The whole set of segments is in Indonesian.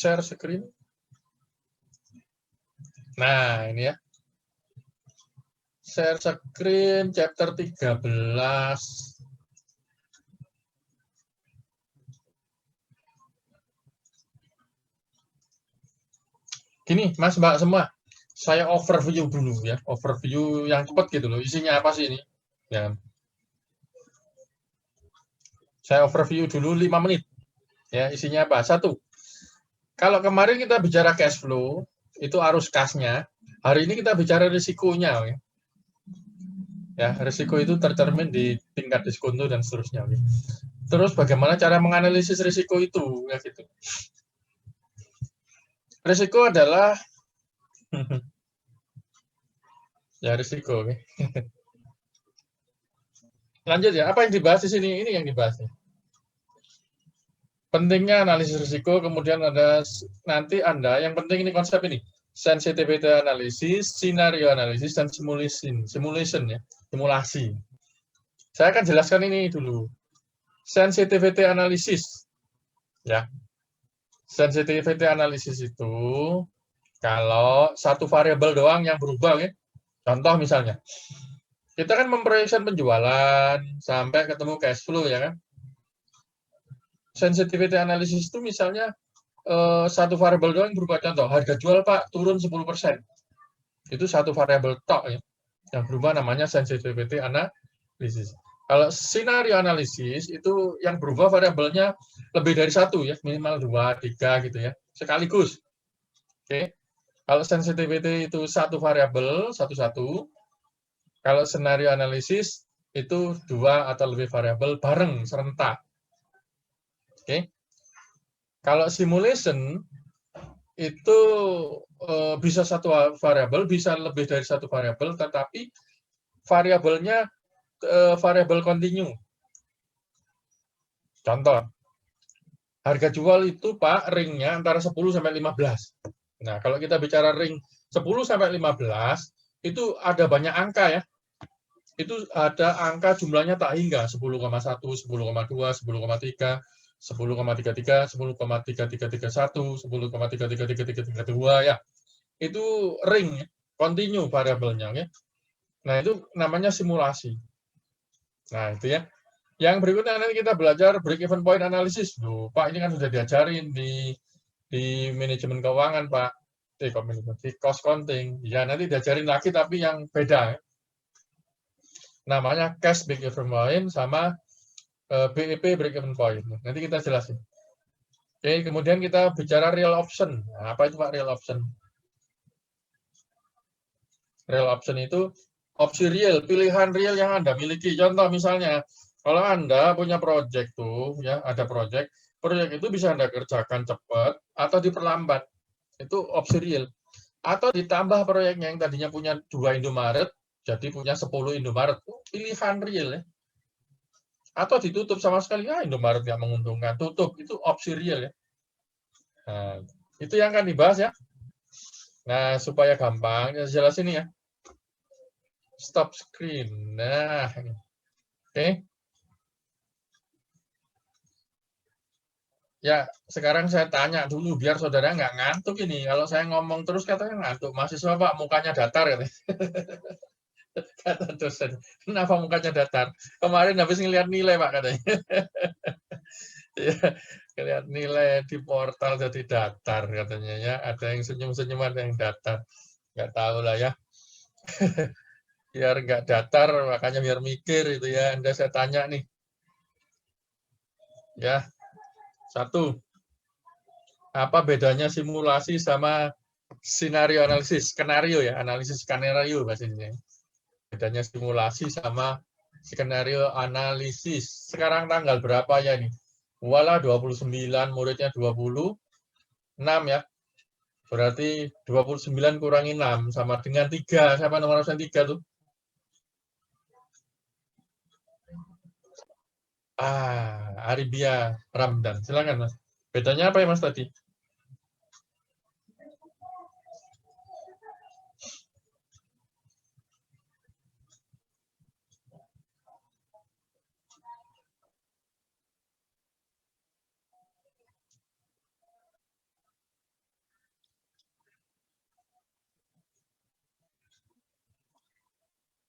share screen. Nah, ini ya. Share screen chapter 13. Gini, Mas Mbak semua. Saya overview dulu ya. Overview yang cepat gitu loh. Isinya apa sih ini? Ya. Saya overview dulu 5 menit. Ya, isinya apa? Satu. Kalau kemarin kita bicara cash flow, itu arus kasnya. Hari ini kita bicara risikonya. Ya, risiko itu tercermin di tingkat diskonto dan seterusnya. Terus bagaimana cara menganalisis risiko itu? Ya, gitu. Risiko adalah ya risiko. Lanjut ya, apa yang dibahas di sini? Ini yang dibahas. Pentingnya analisis risiko, kemudian ada nanti Anda, yang penting ini konsep ini, sensitivity analysis, scenario analysis, dan simulation ya, simulasi. Saya akan jelaskan ini dulu. Sensitivity analysis, ya. Sensitivity analysis itu kalau satu variabel doang yang berubah, ya. Contoh misalnya, kita kan memproyeksikan penjualan sampai ketemu cash flow, ya kan. Sensitivity analysis itu misalnya satu variabel doang yang berubah. Contoh, harga jual Pak turun 10%. Itu satu variabel tok ya. Yang berubah namanya sensitivity analysis. Kalau scenario analysis itu yang berubah variabelnya lebih dari satu ya, minimal 2, 3 gitu ya, sekaligus. Oke. Kalau sensitivity itu satu variabel satu-satu. Kalau scenario analysis itu 2 atau lebih variabel bareng serentak. Oke. Kalau simulation itu bisa satu variabel, bisa lebih dari satu variabel, tetapi variabelnya variabel kontinu. Contoh, harga jual itu Pak ringnya antara 10 sampai 15. Nah, kalau kita bicara ring 10 sampai 15 itu ada banyak angka ya. Itu ada angka jumlahnya tak hingga 10,1, 10,2, 10,3, 10,33, 10,3331, 10,333332 ya. Itu ring kontinu variabelnya ya. Nah, itu namanya simulasi. Nah, itu ya. Yang berikutnya nanti kita belajar break-even point analysis. Loh, Pak, ini kan sudah diajarin di manajemen keuangan, Pak. Di cost counting. Ya, nanti diajarin lagi, tapi yang beda. Namanya cash break-even point sama BEP break-even point. Nanti kita jelasin. Oke, kemudian kita bicara real option. Nah, apa itu, Pak, real option? Real option itu opsi real, pilihan real yang Anda miliki. Contoh misalnya, kalau Anda punya project tuh, ya ada project itu bisa Anda kerjakan cepat atau diperlambat. Itu opsi real. Atau ditambah proyeknya yang tadinya punya 2 Indomaret, jadi punya 10 Indomaret. Pilihan real ya. Atau ditutup sama sekali, Indomaret nggak menguntungkan. Tutup, itu opsi real ya. Nah, itu yang akan dibahas ya. Nah, supaya gampang, jelas ini ya. Stop screen. Nah, oke. Ya, sekarang saya tanya dulu biar saudara nggak ngantuk ini. Kalau saya ngomong terus katanya ngantuk. Mahasiswa Pak, mukanya datar katanya. Kata dosen, kenapa mukanya datar? Kemarin habis ngeliat nilai Pak katanya. Ya, ngeliat nilai di portal jadi datar katanya ya. Ada yang senyum-senyum, ada yang datar. Nggak tahu lah ya. Biar nggak datar, makanya biar mikir itu ya. Anda saya tanya nih. Ya, satu. Apa bedanya simulasi sama skenario analisis? Skenario ya, analisis skenario bahasa Indonesia. Bedanya simulasi sama skenario analisis. Sekarang tanggal berapa ya ini? Walah 29, muridnya 26 ya. Berarti 29 kurangi 6 sama dengan 3. Siapa nomor absen 3 tuh? Aribia Ramdan. Silakan Mas. Bedanya apa ya Mas tadi?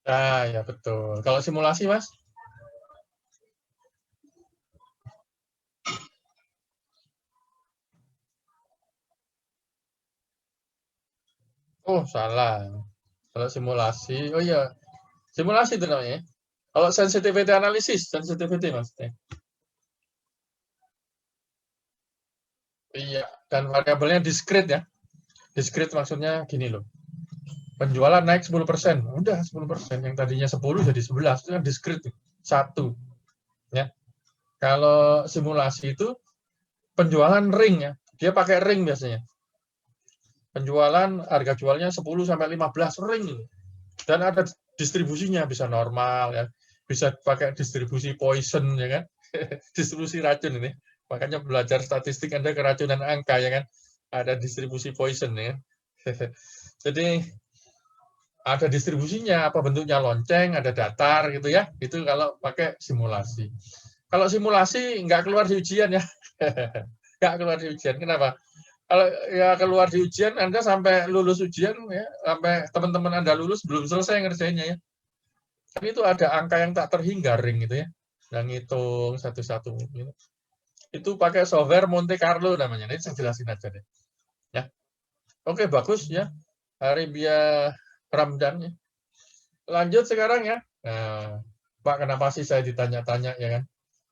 Ah, ya betul. Kalau simulasi, Mas? Oh, salah. Kalau simulasi, oh iya, simulasi itu namanya. Kalau sensitivity analysis, sensitivity maksudnya. Iya, dan variabelnya discrete ya. Discrete maksudnya gini loh. Penjualan naik 10%. Udah 10%. Yang tadinya 10 jadi 11. Itu kan discrete. Satu. Ya. Kalau simulasi itu penjualan ring ya. Dia pakai ring biasanya. Penjualan harga jualnya 10 sampai 15 ring. Dan ada distribusinya, bisa normal ya. Bisa pakai distribusi Poisson ya kan. Distribusi racun ini. Makanya belajar statistik Anda keracunan angka ya kan. Ada distribusi Poisson ya. Jadi ada distribusinya, apa bentuknya lonceng, ada datar gitu ya. Itu kalau pakai simulasi. Kalau simulasi nggak keluar di ujian ya. Nggak keluar di ujian. Kenapa? Kalau ya keluar di ujian, Anda sampai lulus ujian ya, sampai teman-teman Anda lulus belum selesai ngerjainnya ya. Tapi itu ada angka yang tak terhingga ring gitu ya. Yang ngitung satu-satu gitu. Itu pakai software Monte Carlo namanya. Ini saya jelasin aja deh. Ya. Oke, bagus ya. Hari biar Ramdan ya. Lanjut sekarang ya. Nah, Pak, kenapa sih saya ditanya-tanya ya kan?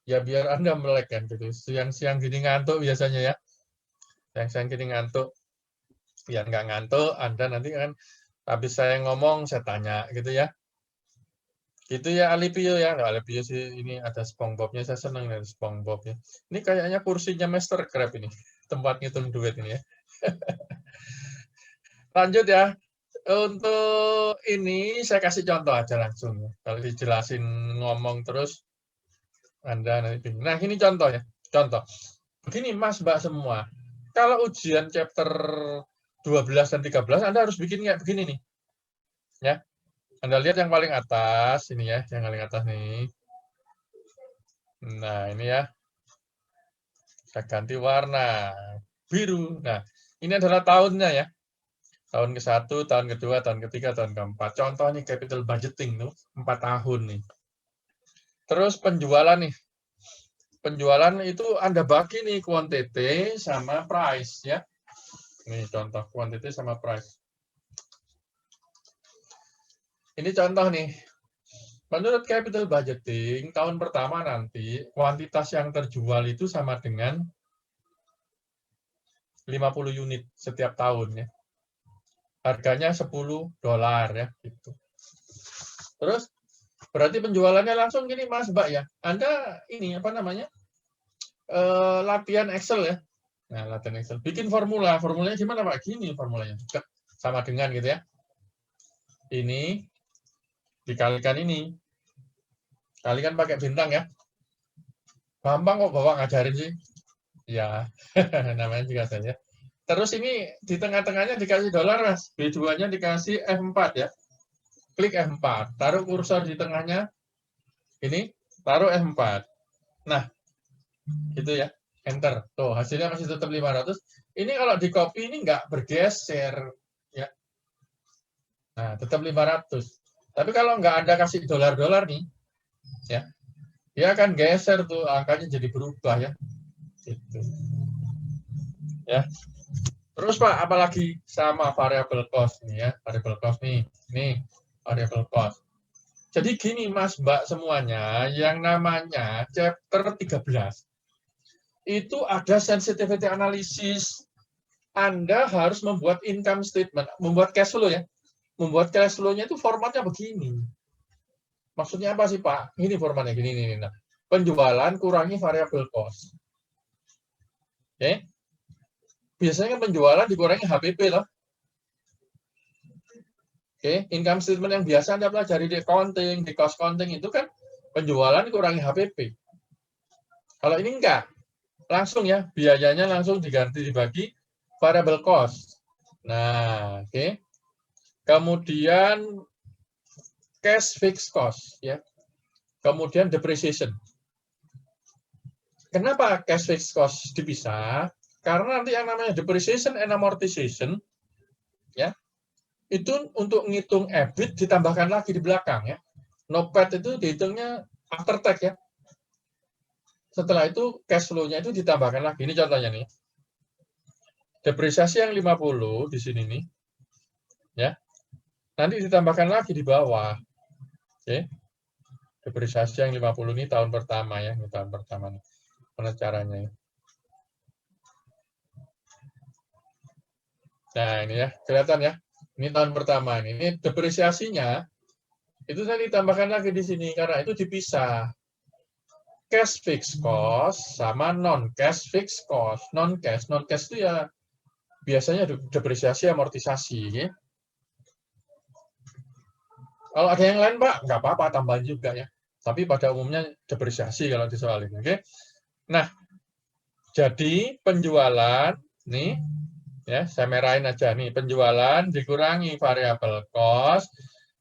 Ya biar Anda melek kan gitu. Siang-siang gini ngantuk biasanya ya. Siang-siang gini ngantuk. Biar nggak ngantuk, Anda nanti kan habis saya ngomong, saya tanya gitu ya. Gitu ya Alipio ya. Nah, Alipio sih ini ada SpongeBob-nya, saya senang dari SpongeBob ya. Ini kayaknya kursinya Master Crab ini. Tempat ngitung duit ini ya. Lanjut ya. Untuk ini saya kasih contoh aja langsung. Kalau dijelasin ngomong terus, Anda nanti bingung. Nah, ini contoh ya. Contoh. Begini Mas, Mbak semua. Kalau ujian chapter 12 dan 13, Anda harus bikin kayak begini nih. Ya. Anda lihat yang paling atas, ini ya, yang paling atas nih. Nah, ini ya. Saya ganti warna. Biru. Nah, ini adalah tahunnya ya. Tahun ke-1, tahun kedua, tahun ketiga, tahun keempat. Contoh nih capital budgeting tuh, 4 tahun nih. Terus penjualan nih. Penjualan itu Anda bagi nih quantity sama price ya. Ini contoh quantity sama price. Ini contoh nih. Menurut capital budgeting, tahun pertama nanti kuantitas yang terjual itu sama dengan 50 unit setiap tahun ya. Harganya $10 ya gitu. Terus berarti penjualannya langsung gini Mas Mbak ya. Anda ini apa namanya? Latihan Excel ya. Nah, latihan Excel. Bikin formula. Formulanya gimana Pak? Gini formulanya juga. Sama dengan gitu ya. Ini dikalikan ini. Kalikan pakai bintang ya. Gampang kok Bapak ngajarin sih. Ya, namanya juga saja. Terus ini di tengah-tengahnya dikasih dolar, Mas. B2-nya dikasih F4 ya. Klik F4. Taruh kursor di tengahnya. Ini, taruh F4. Nah, gitu ya. Enter. Tuh, hasilnya masih tetap 500. Ini kalau di copy ini nggak bergeser. Ya. Nah, tetap 500. Tapi kalau nggak ada kasih dolar-dolar nih, ya, dia akan geser tuh, angkanya jadi berubah ya. Gitu. Ya. Terus Pak, apalagi sama variable cost nih ya, variable cost nih variable cost. Jadi gini Mas Mbak semuanya, yang namanya chapter 13 itu ada sensitivity analysis. Anda harus membuat income statement, membuat cash flow ya. Membuat cash flow-nya itu formatnya begini. Maksudnya apa sih Pak? Ini formatnya gini nih. Nah, penjualan kurangi variable cost. Oke. Biasanya kan penjualan dikurangi HPP loh. Oke, income statement yang biasa Anda pelajari di accounting, di cost counting itu kan penjualan kurangi HPP. Kalau ini enggak, langsung ya, biayanya langsung diganti dibagi variable cost. Nah, oke. Kemudian cash fixed cost ya. Kemudian depreciation. Kenapa cash fixed cost dipisah? Karena nanti yang namanya depreciation and amortization ya, Itu untuk ngitung EBIT ditambahkan lagi di belakang ya. NOPAT itu dihitungnya after tax ya. Setelah itu cash flow-nya itu ditambahkan lagi. Ini contohnya nih. Depresiasi yang 50 di sini nih. Ya. Nanti ditambahkan lagi di bawah. Oke. Depresiasi yang 50 ini tahun pertama ya, ini tahun pertama nih. Mana caranya ya. Nah, ini ya, kelihatan ya. Ini tahun pertama ini. Ini depresiasinya itu tadi ditambahkan lagi di sini karena itu dipisah. Cash fixed cost sama non-cash fixed cost. Non-cash itu ya biasanya depresiasi amortisasi. Ya. Kalau ada yang lain, Pak, nggak apa-apa, tambahin juga ya. Tapi pada umumnya depresiasi kalau di soal ini. Oke? Nah, jadi penjualan, nih, ya saya merahin aja nih, penjualan dikurangi variable cost,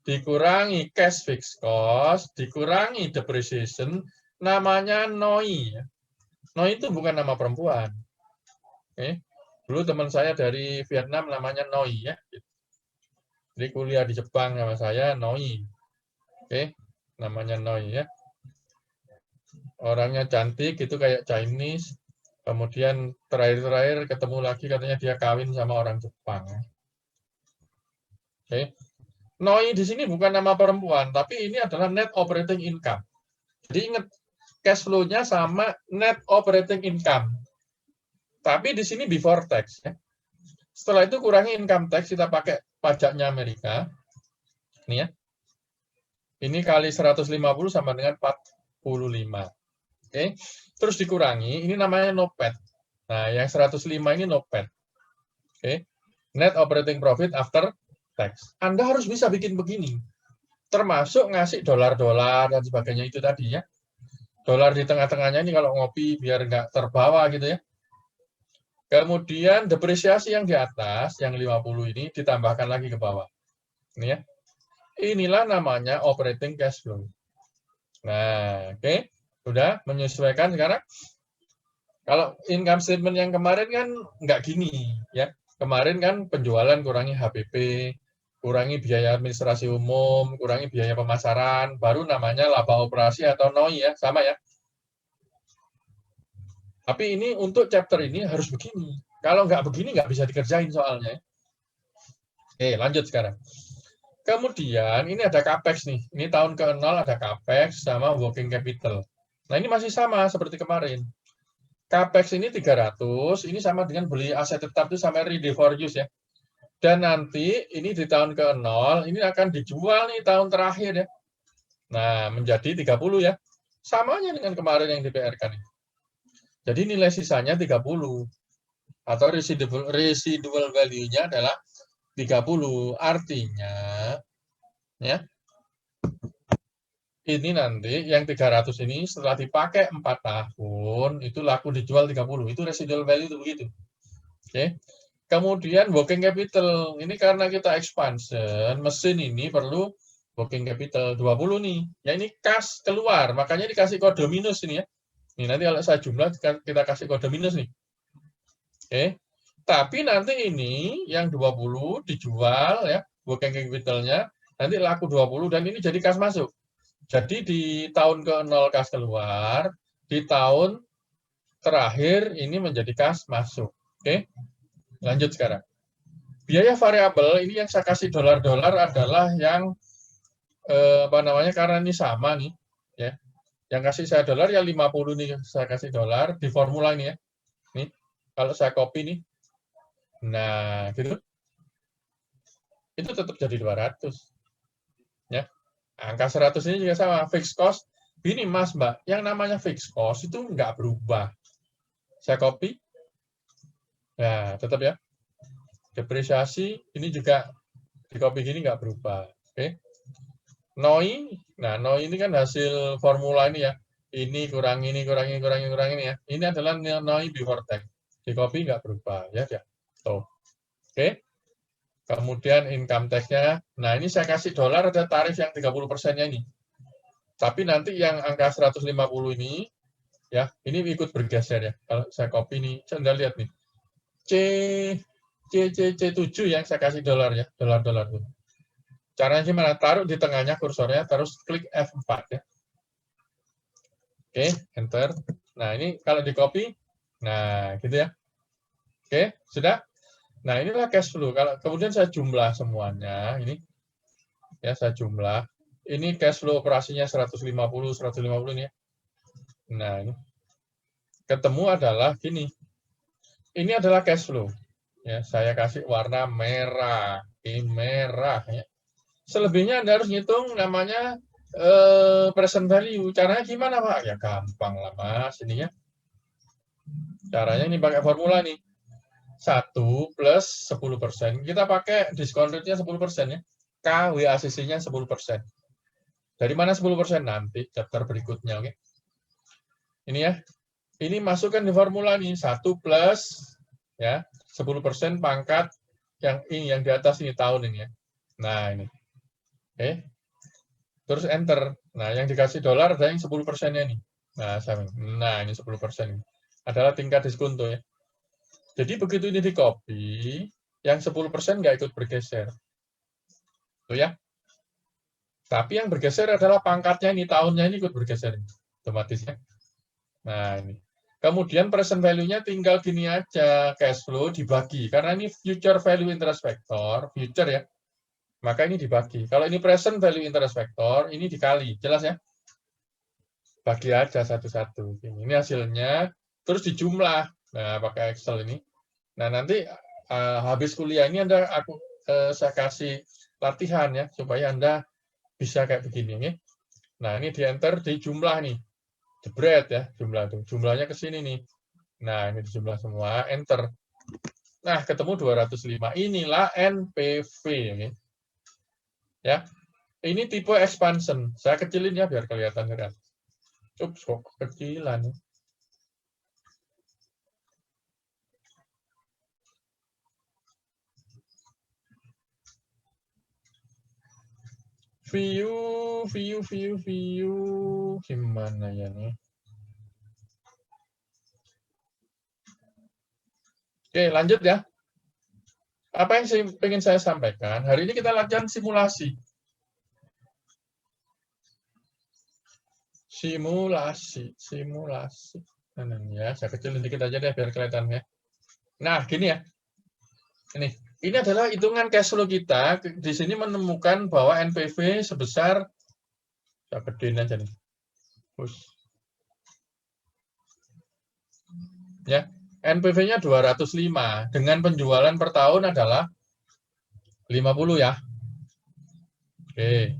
dikurangi cash fixed cost, dikurangi depreciation, namanya NOI. NOI itu bukan nama perempuan. Oke? Dulu teman saya dari Vietnam namanya NOI ya. Jadi kuliah di Jepang sama saya NOI. Oke, namanya NOI ya. Orangnya cantik itu kayak Chinese. Kemudian terakhir ketemu lagi katanya dia kawin sama orang Jepang. Oke. NOI di sini bukan nama perempuan, tapi ini adalah net operating income. Jadi ingat cash flow-nya sama net operating income. Tapi di sini before tax ya. Setelah itu kurangi income tax, kita pakai pajaknya Amerika. Ini ya. Ini kali 150 sama dengan 45. Oke. Terus dikurangi, ini namanya NOPAT. Nah, yang 105 ini NOPAT. Oke. Net operating profit after tax. Anda harus bisa bikin begini. Termasuk ngasih dolar-dolar dan sebagainya itu tadi ya. Dolar di tengah-tengahnya ini kalau ngopi biar nggak terbawa gitu ya. Kemudian depresiasi yang di atas, yang 50 ini ditambahkan lagi ke bawah. Ini ya. Inilah namanya operating cash flow. Nah, oke. Sudah menyesuaikan sekarang. Kalau income statement yang kemarin kan nggak gini. Ya. Kemarin kan penjualan kurangi HPP, kurangi biaya administrasi umum, kurangi biaya pemasaran, baru namanya laba operasi atau NOI ya, sama ya. Tapi ini untuk chapter ini harus begini. Kalau nggak begini nggak bisa dikerjain soalnya. Oke, lanjut sekarang. Kemudian ini ada capex nih. Ini tahun ke-0 ada capex sama working capital. Nah, ini masih sama seperti kemarin. Capex ini 300, ini sama dengan beli aset tetap itu sama ready for use ya. Dan nanti ini di tahun ke-0 ini akan dijual nih tahun terakhir ya. Nah, menjadi 30 ya. Samanya dengan kemarin yang di-PR-kan. Jadi nilai sisanya 30. Atau residual value-nya adalah 30. Artinya, ya, ini nanti yang 300 ini setelah dipakai 4 tahun, itu laku dijual 30. Itu residual value itu begitu. Oke. Kemudian working capital. Ini karena kita expansion, mesin ini perlu working capital 20 nih. Ya ini kas keluar, makanya dikasih kode minus ini ya. Ini nanti kalau saya jumlah kita kasih kode minus nih. Oke. Tapi nanti ini yang 20 dijual ya, working capital-nya nanti laku 20 dan ini jadi kas masuk. Jadi di tahun ke-0 kas keluar, di tahun terakhir ini menjadi kas masuk. Oke. Lanjut sekarang. Biaya variabel ini yang saya kasih dolar-dolar adalah yang karena ini sama nih ya. Yang kasih saya dolar ya 50 nih saya kasih dolar di formula ini ya. Nih, kalau saya copy nih. Nah, gitu. Itu tetap jadi 200. Ya. Angka 100 ini juga sama, fixed cost. Ini Mas, Mbak, yang namanya fixed cost itu nggak berubah. Saya copy. Nah, tetap ya. Depresiasi ini juga di copy gini nggak berubah. Oke. NOI, nah NOI ini kan hasil formula ini ya. Ini kurang ini, kurang ini ya. Ini adalah NOI before tax. Di copy nggak berubah ya. Tuh. Oke. Kemudian income tax-nya. Nah, ini saya kasih dolar ada tarif yang 30%-nya ini. Tapi nanti yang angka 150 ini ya, ini ikut bergeser ya. Kalau saya copy nih, Anda lihat nih. C7 yang saya kasih dolar ya, dolar tuh. Caranya gimana? Taruh di tengahnya kursornya, terus klik F4 ya. Oke, enter. Nah, ini kalau di copy, nah gitu ya. Oke, sudah. Nah, inilah cash flow. Kalau kemudian saya jumlah semuanya, ini ya saya jumlah. Ini cash flow operasinya 150 ini ya. Nah, ini ketemu adalah gini. Ini adalah cash flow. Ya, saya kasih warna merah. Ini merah ya. Selebihnya Anda harus ngitung namanya present value. Caranya gimana, Pak? Ya gampang lah, Mas. Ini ya. Caranya ini pakai formula nih. 1 plus 10%. Kita pakai discount rate-nya 10% ya. KWACC-nya 10%. Dari mana 10%? Nanti chapter berikutnya, oke? Ini ya. Ini masukkan di formula nih. 1 plus ya 10% pangkat yang ini, yang di atas ini tahun ini ya. Nah, ini. Oke. Terus enter. Nah, yang dikasih dolar ada yang 10%-nya nih. Nah, ini 10%. Adalah tingkat diskonto ya. Jadi begitu ini di copy, yang 10% nggak ikut bergeser. Tuh ya. Tapi yang bergeser adalah pangkatnya ini, tahunnya ini ikut bergeser. Otomatis ya. Nah, ini. Kemudian present value-nya tinggal gini aja, cash flow dibagi. Karena ini future value interest factor, future ya. Maka ini dibagi. Kalau ini present value interest factor, ini dikali. Jelas ya? Bagi aja satu-satu. Ini hasilnya, terus dijumlah. Nah, pakai Excel ini. Nah, nanti habis kuliah ini saya kasih latihan ya, supaya Anda bisa kayak begini. Ya. Nah, ini di-enter di jumlah nih. Jebret ya, jumlah itu. Jumlahnya ke sini nih. Nah, ini dijumlah semua, enter. Nah, ketemu 205. Inilah NPV. Ya. Ini tipe expansion. Saya kecilin ya, biar kelihatan kan. Ups, kok kecilan. View. Gimana ya nih? Oke, lanjut ya. Apa yang ingin saya sampaikan? Hari ini kita latihan simulasi. Simulasi. Nah, ya, saya kecilin dikit aja deh biar kelihatan ya. Nah, gini ya. Ini adalah hitungan cash flow kita. Di sini menemukan bahwa NPV sebesar, saya gedein aja nih. Ya, NPV-nya 205. Dengan penjualan per tahun adalah 50 ya. Oke.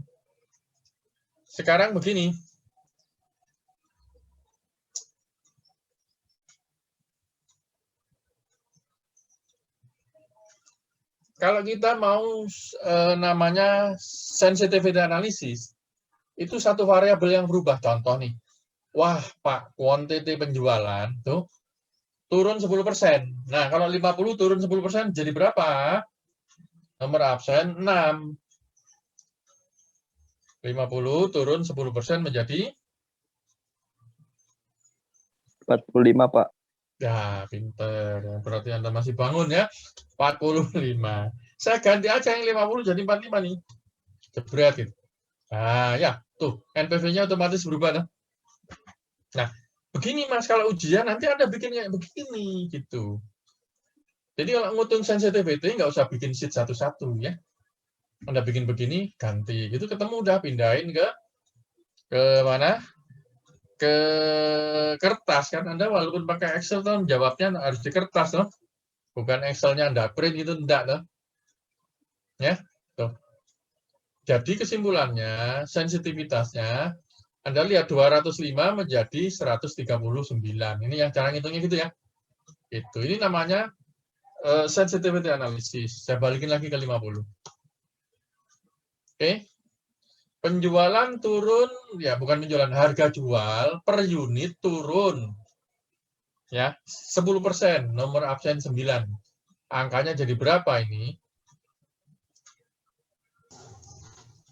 Sekarang begini. Kalau kita mau namanya sensitivity analysis, itu satu variabel yang berubah. Contoh nih, wah Pak, quantity penjualan tuh turun 10%. Nah, kalau 50 turun 10% jadi berapa? Nomor absen 6. 50 turun 10% menjadi 45, Pak. ya, pinter. Berarti Anda masih bangun ya. 45. Saya ganti aja yang 50 jadi 45 nih. Jebret gitu. Nah, ya, tuh NPV-nya otomatis berubah. Nah, begini Mas, kalau ujian nanti Anda bikin kayak begini gitu. Jadi kalau ngitung sensitivity nggak usah bikin sheet satu-satu ya. Anda bikin begini, ganti. Gitu ketemu udah pindahin ke mana? Ke kertas kan. Anda walaupun pakai Excel tuh jawabnya harus di kertas loh. Bukan Excel-nya Anda print itu enggak loh. Ya. Tuh. Jadi kesimpulannya, sensitivitasnya Anda lihat 205 menjadi 139. Ini yang cara ngitungnya gitu ya. Itu. Ini namanya sensitivity analysis. Saya balikin lagi ke 50. Oke. Penjualan turun, ya bukan penjualan, harga jual per unit turun. Ya, 10%, nomor absen 9. Angkanya jadi berapa ini?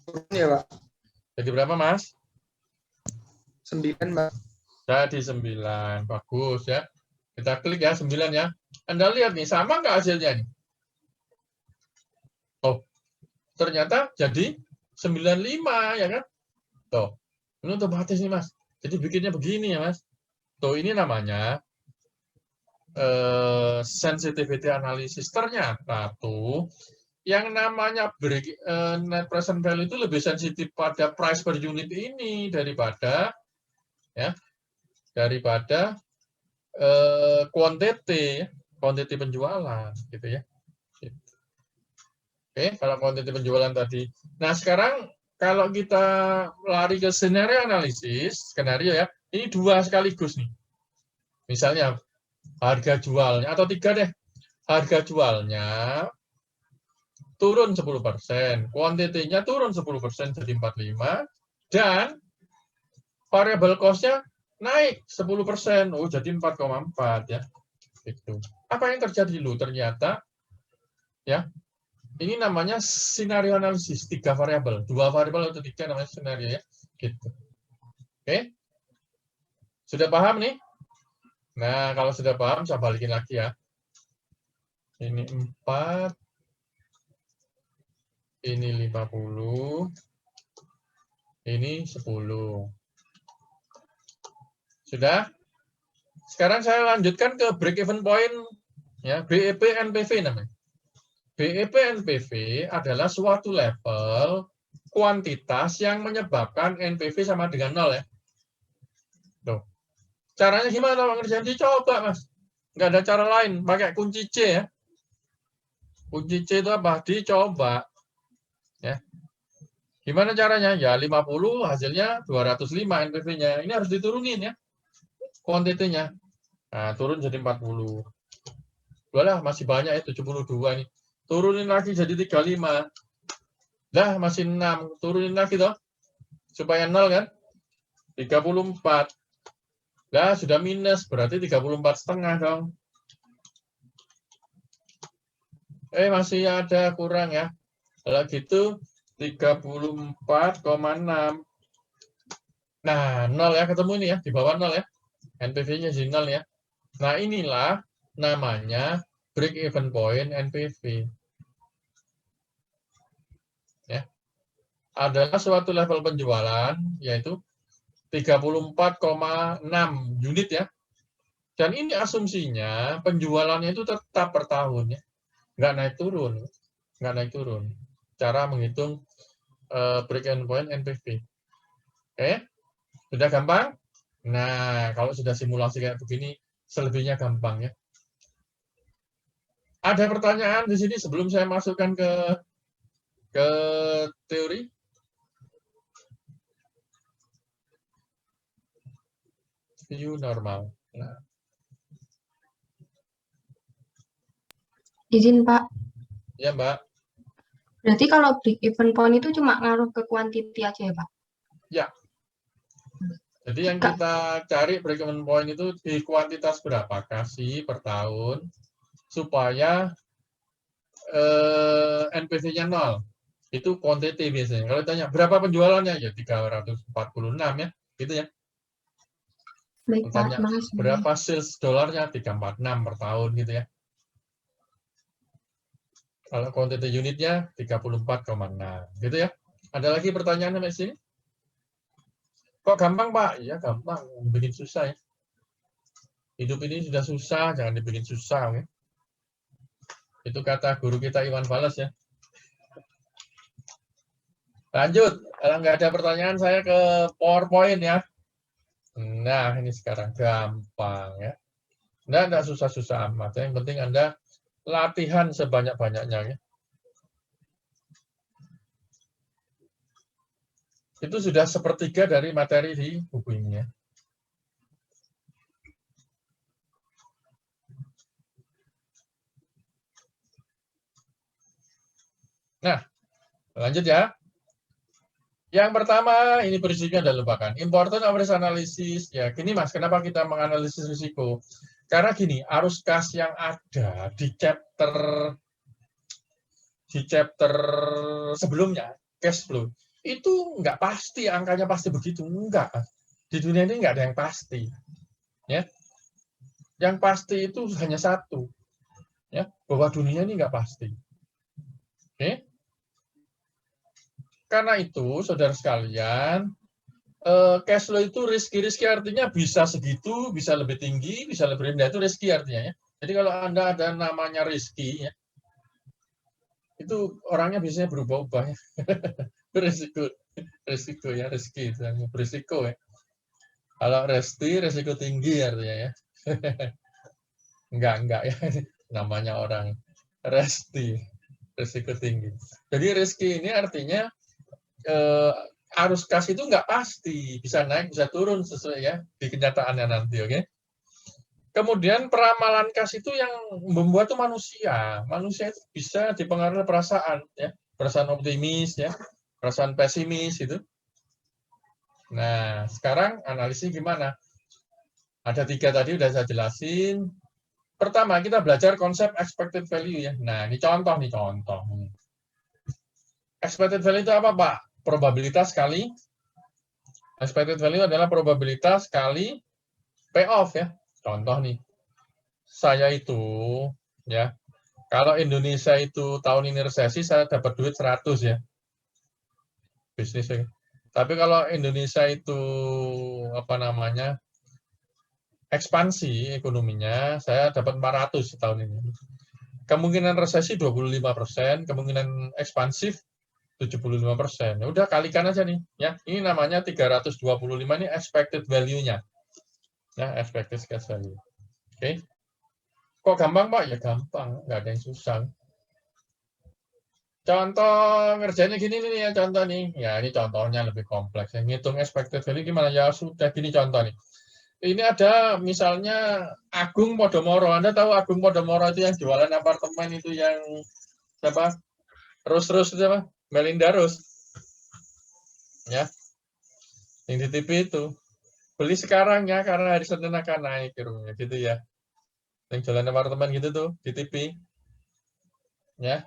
Turun ya, Pak. Jadi berapa, Mas? 9, Pak. Jadi 9. Bagus ya. Kita klik ya 9 ya. Anda lihat nih, sama nggak hasilnya nih? ternyata jadi 95 ya kan? Tuh, ini otomatis nih Mas. Jadi bikinnya begini ya Mas. Tuh ini namanya sensitivity analysis. Ternyata tuh yang namanya net present value itu lebih sensitif pada price per unit ini daripada quantity penjualan gitu ya. Oke, kalau quantity penjualan tadi. Nah, sekarang kalau kita lari ke skenario analisis, skenario ya, ini dua sekaligus nih. Misalnya harga jualnya atau tiga deh. Harga jualnya turun 10%, quantity-nya turun 10% jadi 45 dan variable cost-nya naik 10%. Oh, jadi 4,4 ya. Gitu. Apa yang terjadi dulu? Ternyata ya, ini namanya scenario analisis, 3 variabel. 2 variabel atau 3 namanya skenario ya. Gitu. Oke? Sudah paham nih? Nah, kalau sudah paham, saya balikin lagi ya. Ini 4, ini 50, ini 10. Sudah? Sekarang saya lanjutkan ke break-even point, ya, BEP NPV namanya. BEP NPV adalah suatu level kuantitas yang menyebabkan NPV sama dengan 0 ya. Tuh. Caranya gimana Pak ngerjain? Dicoba Mas. Nggak ada cara lain. Pakai kunci C ya. Kunci C itu apa? Dicoba. Ya. Gimana caranya? Ya 50 hasilnya 205 NPV-nya. Ini harus diturunin ya. Kuantitinya. Nah, turun jadi 40. Walah, masih banyak ya 72 nih. Turunin lagi jadi 35. Dah, masih 6. Turunin lagi toh. Supaya 0 kan? 34. Lah, sudah minus. Berarti 34,5 dong. Masih ada kurang ya. Kalau gitu 34,6. Nah, 0 ya, ketemu ini ya, di bawah 0 ya. NPV-nya jadi 0 ya. Nah, inilah namanya break even point NPV. Ya. Adalah suatu level penjualan, yaitu 34,6 unit ya. Dan ini asumsinya penjualannya itu tetap per tahun ya. Nggak naik turun. Nggak naik turun. Cara menghitung break even point NPV. Oke? Sudah gampang? Nah, kalau sudah simulasi kayak begini, selebihnya gampang ya. Ada pertanyaan di sini sebelum saya masukkan ke teori? View normal. Nah. Izin Pak, Ya, Mbak. berarti kalau break even point itu cuma ngaruh ke quantity aja ya Pak? Ya. Jadi yang Jika- kita cari break even point itu di kuantitas berapa kasih per tahun supaya NPV-nya 0. Itu quantity biasanya. Kalau ditanya berapa penjualannya ya 346 ya, gitu ya. Baik Pak, Ditanya makasih. berapa sales dolarnya 346 per tahun gitu ya. Kalau quantity unitnya 34,6 gitu ya. Ada lagi pertanyaan sampai sini? Kok gampang Pak? Iya gampang, bikin susah ya. Hidup ini sudah susah, jangan dibikin susah. Ya. Itu kata guru kita Iwan Fals ya. Lanjut, kalau nggak ada pertanyaan saya ke PowerPoint ya. Nah, ini sekarang gampang ya. Nggak susah-susah amat. Yang penting Anda latihan sebanyak-banyaknya ya. Itu sudah sepertiga dari materi di buku ini ya. Nah, lanjut ya. Yang pertama, ini berisikonya anda lupakan. Important of risk analysis. Ya, gini Mas, kenapa kita menganalisis risiko? Karena gini, arus kas yang ada di chapter sebelumnya, cash flow, itu nggak pasti, angkanya pasti begitu. Enggak. Di dunia ini nggak ada yang pasti. Ya. Yang pasti itu hanya satu. Ya, bahwa dunia ini nggak pasti. Oke? karena itu, saudara sekalian, cash flow itu riski artinya bisa segitu, bisa lebih tinggi, bisa lebih rendah, itu riski artinya ya. Jadi kalau Anda ada namanya riski, ya, itu orangnya biasanya berubah-ubah ya. risiko ya, riski itu berisiko ya. Kalau resti, risiko tinggi artinya ya. Enggak ya, namanya orang resti, risiko tinggi. Jadi riski ini artinya arus kas itu nggak pasti, bisa naik, bisa turun sesuai ya di kenyataannya nanti, oke? Kemudian peramalan kas itu yang membuat itu manusia. Manusia itu bisa dipengaruhi perasaan, ya, perasaan optimis, ya, perasaan pesimis itu. Nah, sekarang analisisnya gimana? Ada 3 tadi udah saya jelasin. Pertama, kita belajar konsep expected value ya. Nah, ini contoh nih, contoh. Expected value itu apa, Pak? Probabilitas kali. Expected value adalah probabilitas kali payoff ya. Contoh nih. Saya itu ya, kalau Indonesia itu tahun ini resesi, saya dapat duit 100 ya. Bisnis ya. Tapi kalau Indonesia itu apa namanya? Ekspansi ekonominya, saya dapat 400 tahun ini. Kemungkinan resesi 25%, kemungkinan ekspansif 75%. Ya udah kalikan aja nih, ya. Ini namanya 325 ini expected value-nya. Ya, expected cash value. Oke. Kok gampang, Pak? Ya gampang, nggak ada yang susah. Contoh ngerjainnya gini nih ya, contoh nih. Ya, ini contohnya lebih kompleks. Yang ngitung expected value gimana? Ya sudah gini contoh nih. Ini ada misalnya Agung Podomoro. Anda tahu Agung Podomoro itu yang jualan apartemen itu yang siapa? Rus itu apa? Melinda Rus. Ya. Yang di TV itu. Beli sekarang ya karena hari Senin akan naik gitu ya. Yang jualan apartemen gitu tuh di TV. Ya.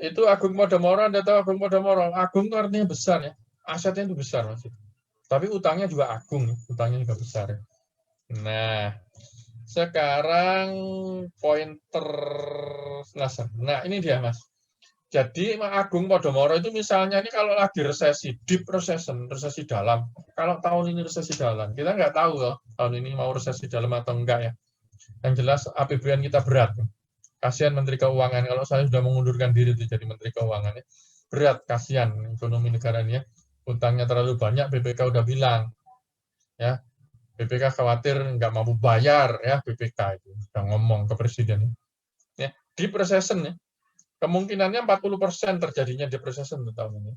Itu Agung Podomoro, Anda tahu Agung Podomoro. Agung itu artinya besar ya. Asetnya itu besar maksudnya. Tapi utangnya juga agung, utangnya juga besar. Nah, sekarang pointer laser. Nah, ini dia, Mas. Jadi, Agung Podomoro itu misalnya ini kalau lagi resesi, deep recession, resesi dalam. Kalau tahun ini resesi dalam, kita nggak tahu loh, tahun ini mau resesi dalam atau enggak ya. Yang jelas APBN kita berat. Kasihan Menteri Keuangan, kalau saya sudah mengundurkan diri itu jadi Menteri Keuangan. Ya. Berat, kasihan ekonomi negara ini ya. Utangnya terlalu banyak, BPK udah bilang, ya BPK khawatir nggak mampu bayar ya BPK itu udah ngomong ke presiden ya deep recession ya kemungkinannya 40% terjadinya deep recession tahun ini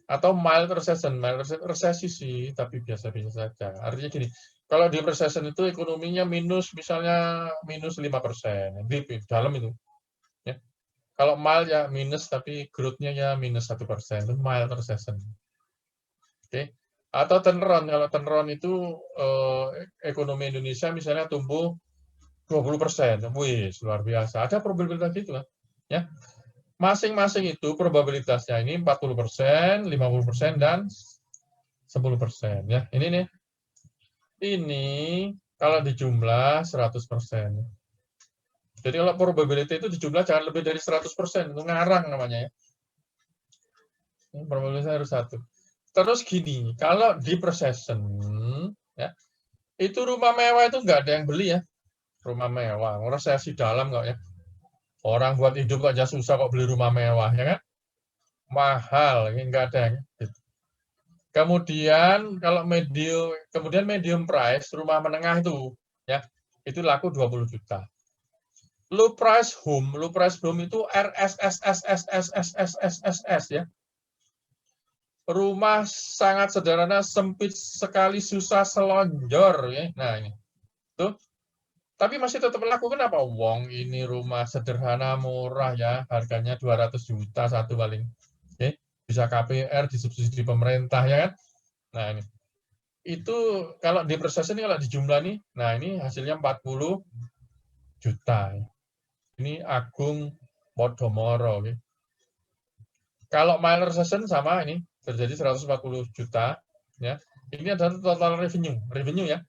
atau mild recession resesi sih tapi biasa-biasa saja artinya gini kalau deep recession itu ekonominya minus misalnya minus 5% deep dalam itu ya kalau mild ya minus tapi growth-nya ya minus 1% itu mild recession. Oke. Atau turnaround, kalau turnaround itu ekonomi Indonesia misalnya tumbuh 20%. Wih, luar biasa. Ada probabilitas gitu kan. Ya. Masing-masing itu probabilitasnya ini 40%, 50%, dan 10%. Ya. Ini nih. Ini kalau dijumlah 100%. Jadi kalau probability itu dijumlah jangan lebih dari 100%. Itu ngarang namanya ya. Probabilitasnya harus 1. Terus gini, kalau deep recession, ya, itu rumah mewah itu nggak ada yang beli ya. Rumah mewah, resesi dalam nggak ya. Orang buat hidup aja susah kok beli rumah mewah, ya kan? Mahal, ini nggak ada yang. Kemudian kalau medium price, rumah menengah itu, ya, itu laku 20 juta. Low price home itu RSSSSSSSSS ya. Rumah sangat sederhana, sempit sekali, susah selonjor ya. Nah, ini. Tuh. Tapi masih tetap laku kenapa? Wong ini rumah sederhana murah ya, harganya 200 juta satu paling. Oke, bisa KPR disubsidi pemerintah ya kan? Nah, ini. Itu kalau di proses ini kalau dijumlah nih, nah ini hasilnya 40 juta. Ini Agung Podomoro. Oke. Kalau mild recession sama ini terjadi 140 juta ya. Ini adalah total revenue ya.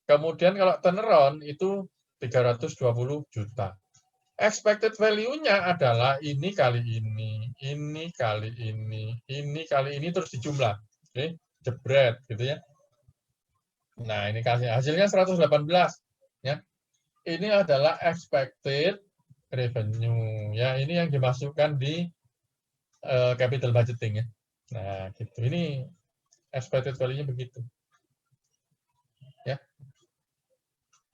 Kemudian kalau turnaround itu 320 juta. expected value-nya adalah ini kali ini kali ini kali ini terus dijumlah. Oke, jebret gitu ya. Nah, ini kasih hasilnya 118 ya. Ini adalah expected revenue ya. Ini yang dimasukkan di capital budgeting ya. Nah, gitu. Ini expected value-nya begitu. Ya.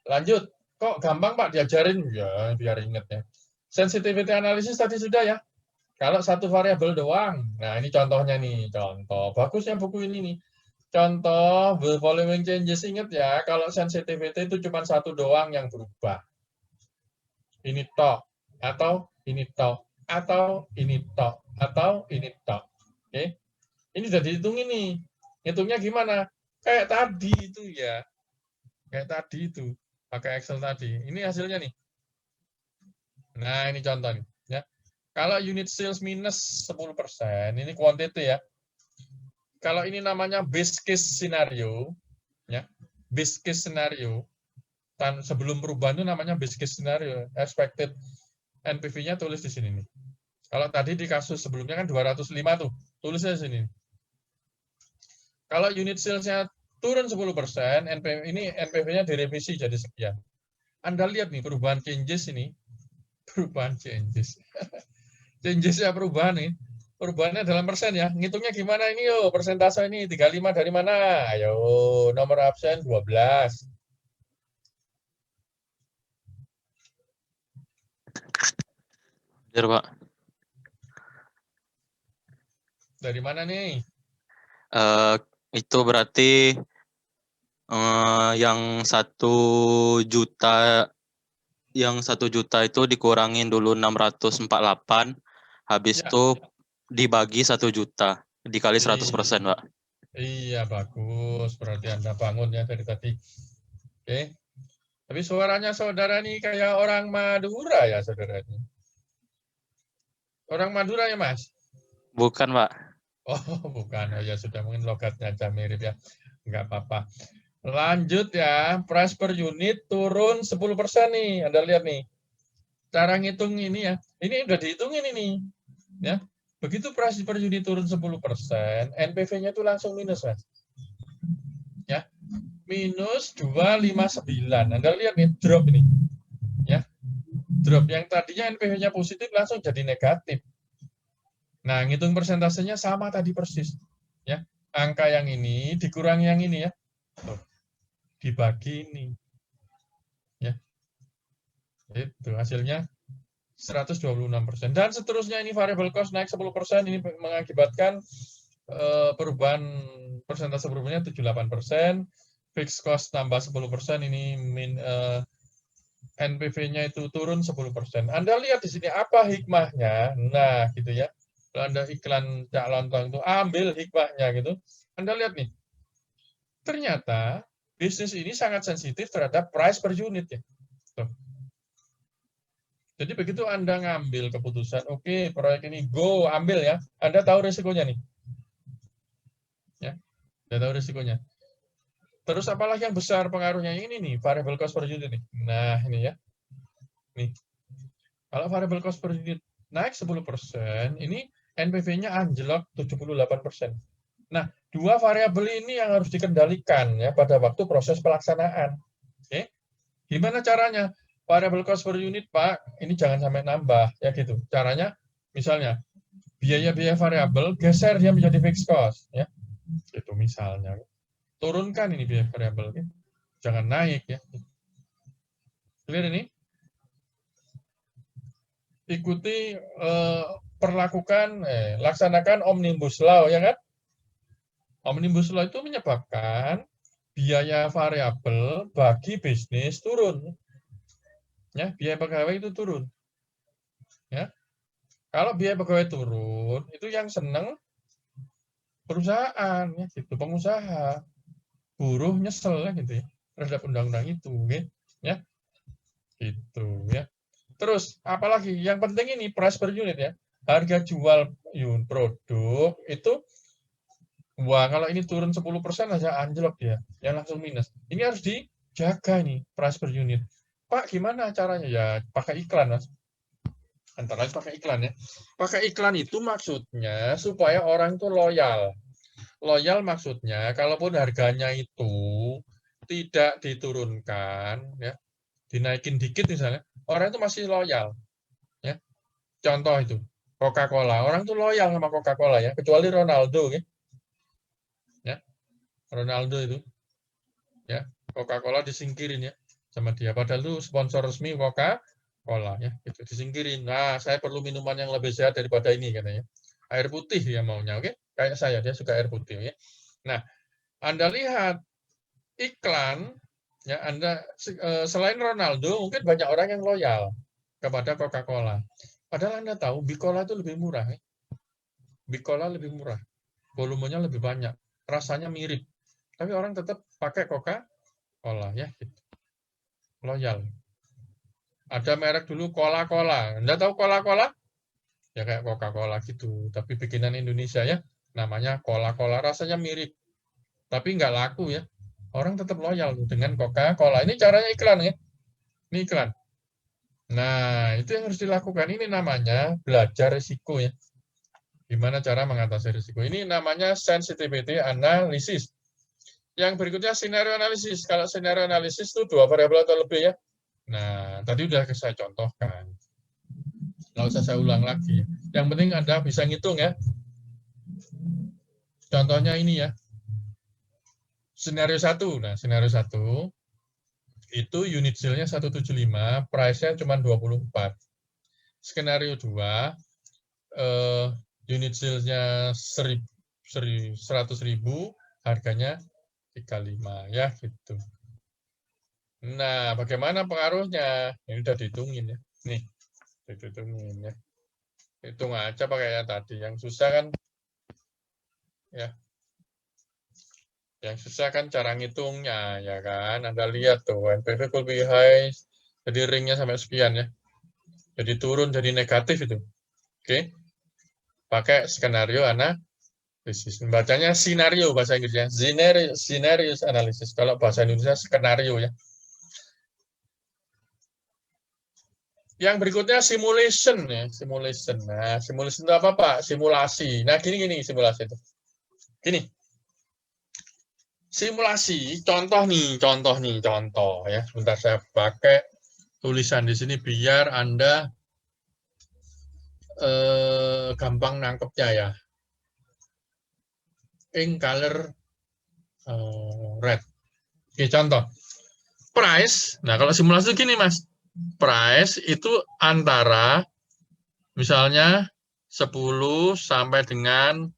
Lanjut. Kok gampang Pak diajarin? Ya, biar ingat ya. Sensitivity analysis tadi sudah ya. Kalau satu variabel doang. Nah, ini contohnya nih, contoh. Bagusnya buku ini nih. Contoh the following changes. Ingat ya, kalau sensitivity itu cuma satu doang yang berubah. Ini tok, atau ini tok, atau ini tok, atau ini tok. Oke. Ini sudah dihitung ini. Hitungnya gimana? Kayak tadi itu ya. Kayak tadi itu. Pakai Excel tadi. Ini hasilnya nih. Nah, ini contoh nih. Ya. Kalau unit sales minus 10%, ini quantity ya. Kalau ini namanya base case scenario, ya. Base case scenario. Sebelum perubahan itu namanya base case scenario. Expected NPV-nya tulis di sini nih. Kalau tadi di kasus sebelumnya kan 205 tuh. Tulisnya di sini. Kalau unit sales-nya turun 10%, ini NPV-nya direvisi jadi sekian. Anda lihat nih perubahan changes ini. Perubahan changes. Changes-nya perubahan nih. Perubahannya dalam persen ya. Ngitungnya gimana ini yo? Persentase ini 35 dari mana? Ayo, nomor absen 12. Benar, Pak. Dari mana nih? Itu berarti yang 1 juta itu dikurangin dulu 648, habis Ya. itu dibagi 1 juta dikali 100%, Pak. Iya, bagus. Berarti Anda bangun ya dari tadi. Oke. Tapi suaranya saudara nih kayak orang Madura ya, saudara ini. Orang Madura ya, Mas? Bukan, Pak. Oh, bukan. Oh, ya sudah, mungkin logatnya aja mirip ya. Enggak apa-apa. Lanjut ya, price per unit turun 10% nih. Anda lihat nih. Cara ngitung ini ya. Ini udah dihitungin ini. Ya. Begitu price per unit turun 10%, NPV-nya itu langsung minus, Mas. Ya. Minus 259. Anda lihat nih, drop ini. Ya. Drop yang tadinya NPV-nya positif langsung jadi negatif. Nah, ngitung persentasenya sama tadi persis. Ya. Angka yang ini dikurangi yang ini ya. Tuh. Dibagi ini. Ya. Itu hasilnya 126%. Dan seterusnya ini variable cost naik 10%, ini mengakibatkan perubahan persentase perubahannya 78%, fixed cost tambah 10%, ini NPV-nya itu turun 10%. Anda lihat di sini apa hikmahnya? Nah, gitu ya. Kalau Anda iklan Cak Lontong itu ambil hikmahnya gitu. Anda lihat nih. Ternyata bisnis ini sangat sensitif terhadap price per unit ya. Tuh. Jadi begitu Anda ngambil keputusan, oke, proyek ini go, ambil ya. Anda tahu risikonya nih. Ya. Anda tahu risikonya. Terus apalagi yang besar pengaruhnya ini nih, variable cost per unit nih. Nah, ini ya. Nih. Kalau variable cost per unit naik 10%, ini NPV-nya anjlok 78%. Nah, dua variabel ini yang harus dikendalikan ya pada waktu proses pelaksanaan. Oke. Gimana caranya? Variable cost per unit, Pak, ini jangan sampai nambah ya gitu. Caranya misalnya biaya-biaya variabel geser dia menjadi fixed cost ya. Itu misalnya. Turunkan ini biaya variabel ya. Jangan naik ya. Clear ini? Ikuti laksanakan omnibus law ya kan? Omnibus law itu menyebabkan biaya variabel bagi bisnis turun. Ya, biaya pegawai itu turun. Ya. Kalau biaya pegawai turun, itu yang seneng perusahaan ya gitu, pengusaha. Buruh nyesel gitu ya terhadap undang-undang itu, ya. Gitu ya. Terus apalagi yang penting ini price per unit ya. Harga jual produk itu wah kalau ini turun 10% aja anjlok ya. Ya langsung minus. Ini harus dijaga nih price per unit. Pak, gimana caranya? Ya pakai iklan, Mas. Antara lain pakai iklan ya. Pakai iklan itu maksudnya supaya orang itu loyal. Loyal maksudnya kalaupun harganya itu tidak diturunkan, ya, dinaikin dikit misalnya, orang itu masih loyal. Ya. Contoh itu, Coca-Cola. Orang itu loyal sama Coca-Cola ya, kecuali Ronaldo. Ya. Ronaldo itu. Ya, Coca-Cola disingkirin ya sama dia. Padahal itu sponsor resmi Coca-Cola ya, itu disingkirin. Nah, saya perlu minuman yang lebih sehat daripada ini katanya. Air putih dia maunya, oke? Kayak saya, dia suka air putih ya. Nah, Anda lihat iklan ya, Anda selain Ronaldo mungkin banyak orang yang loyal kepada Coca-Cola. Padahal Anda tahu Bicola itu lebih murah ya. Bicola lebih murah. Volumenya lebih banyak, rasanya mirip. Tapi orang tetap pakai Coca-Cola ya gitu. Loyal. Ada merek dulu Cola-Cola. Anda tahu Cola-Cola? Ya kayak Coca-Cola gitu, tapi bikinan Indonesia ya. Namanya Cola-Cola, rasanya mirip. Tapi nggak laku ya. Orang tetap loyal dengan Coca-Cola. Ini caranya iklan ya. Ini iklan. Nah, itu yang harus dilakukan. Ini namanya belajar risiko ya. Gimana cara mengatasi risiko. Ini namanya sensitivity analysis. Yang berikutnya scenario analysis. Kalau scenario analysis itu 2 variabel atau lebih ya. Nah, tadi udah saya contohkan. Nggak usah saya ulang lagi. Yang penting Anda bisa ngitung ya. Contohnya ini ya. Scenario 1. Nah, scenario 1 itu unit sale-nya 175, price-nya cuma 24. Skenario 2, unit sales-nya 100.000, harganya 35 ya gitu. Nah, bagaimana pengaruhnya? Ini udah dihitungin ya. Nih, dihitungin ya. Hitung aja pakai yang tadi. Yang susah kan ya. Yang susah kan cara ngitungnya, ya kan? Anda lihat tuh, NPV could be high, jadi ringnya sampai sekian ya. Jadi turun, jadi negatif itu. Oke. Pakai skenario analisis. Bacanya scenario bahasa Inggrisnya. Scenario analysis. Kalau bahasa Indonesia skenario ya. Yang berikutnya simulation ya. Simulation. Nah, simulation itu apa, Pak? Simulasi. Nah, gini simulasi itu. Gini. Simulasi, contoh ya. Sebentar saya pakai tulisan di sini biar Anda gampang nangkepnya ya. Ink color red. Oke, contoh. Price, nah kalau simulasi gini Mas. Price itu antara misalnya 10 sampai dengan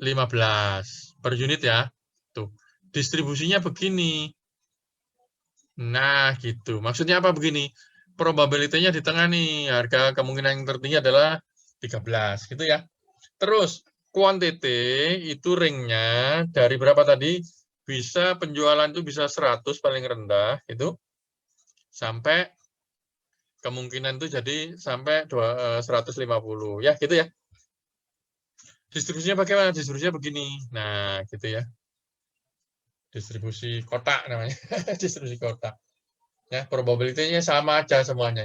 15 per unit ya. Tuh. Distribusinya begini. Nah, gitu. Maksudnya apa begini? Probability-nya di tengah nih. Harga kemungkinan yang tertinggi adalah 13, gitu ya. Terus, quantity itu ringnya dari berapa tadi? Bisa penjualan itu bisa 100 paling rendah, itu. Sampai kemungkinan itu jadi sampai 150. Ya, gitu ya. Distribusinya bagaimana? Distribusinya begini. Nah, gitu ya. Distribusi kotak namanya, distribusi kotak. Ya, probability-nya sama aja semuanya.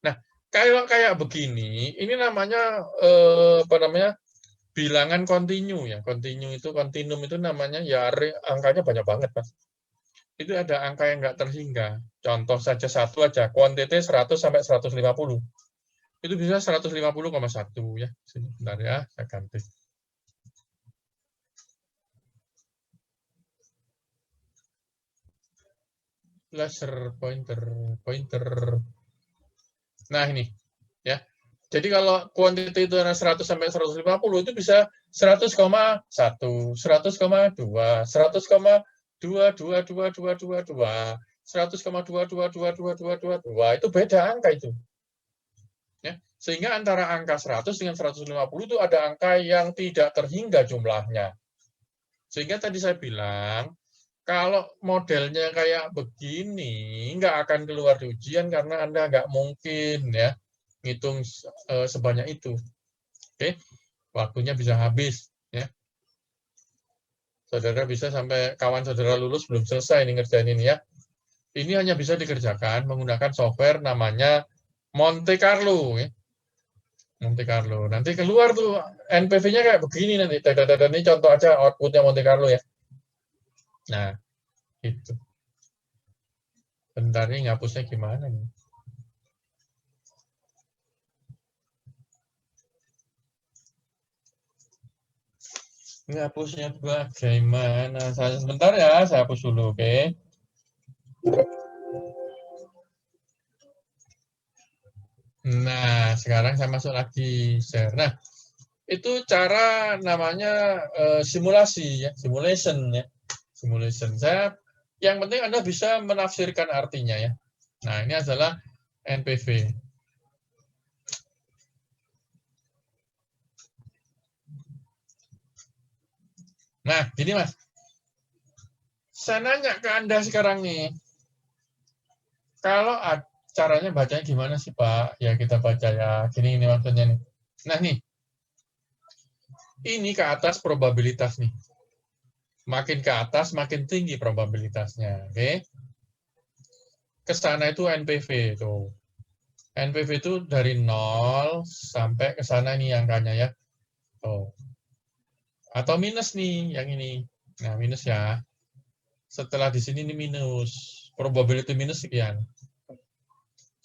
Nah, kayak begini, ini namanya apa namanya? Bilangan kontinu ya. Kontinum itu namanya ya angkanya banyak banget, Mas. Itu ada angka yang nggak terhingga. Contoh saja satu aja, quantity 100 sampai 150. Itu bisa 150,1 ya. Sebentar ya, saya ganti. Laser pointer. Nah, ini ya. Jadi kalau quantity itu 100 sampai 150 itu bisa 100,1, 100,2, 100,22222, 100,2222222, itu beda angka itu. Ya. Sehingga antara angka 100 dengan 150 itu ada angka yang tidak terhingga jumlahnya. Sehingga tadi saya bilang kalau modelnya kayak begini, nggak akan keluar di ujian karena Anda nggak mungkin ya ngitung sebanyak itu. Oke, waktunya bisa habis. Ya. Saudara bisa sampai kawan saudara lulus belum selesai nih ngerjain ini ya. Ini hanya bisa dikerjakan menggunakan software namanya Monte Carlo. Ya. Monte Carlo. Nanti keluar tuh NPV-nya kayak begini nanti. Ini contoh aja outputnya Monte Carlo ya. Nah, itu. Bentar nih ngapusnya gimana nih? Ngapusnya bagaimana? Sebentar ya, saya hapus dulu, oke? Nah, sekarang saya masuk lagi share. Nah, itu cara namanya simulasi ya, simulation ya. Simulation. Yang penting Anda bisa menafsirkan artinya ya. Nah, ini adalah NPV. Nah, gini Mas. Saya nanya ke Anda sekarang nih. Kalau caranya bacanya gimana sih Pak? Ya kita baca ya. Gini ini maksudnya nih. Nah nih. Ini ke atas probabilitas nih. Makin ke atas makin tinggi probabilitasnya. Oke. Ke sana itu NPV itu. NPV itu dari 0 sampai ke sana nih angkanya ya. Tuh. Atau minus nih yang ini. Nah, minus ya. Setelah di sini ini minus. Probability minus sekian.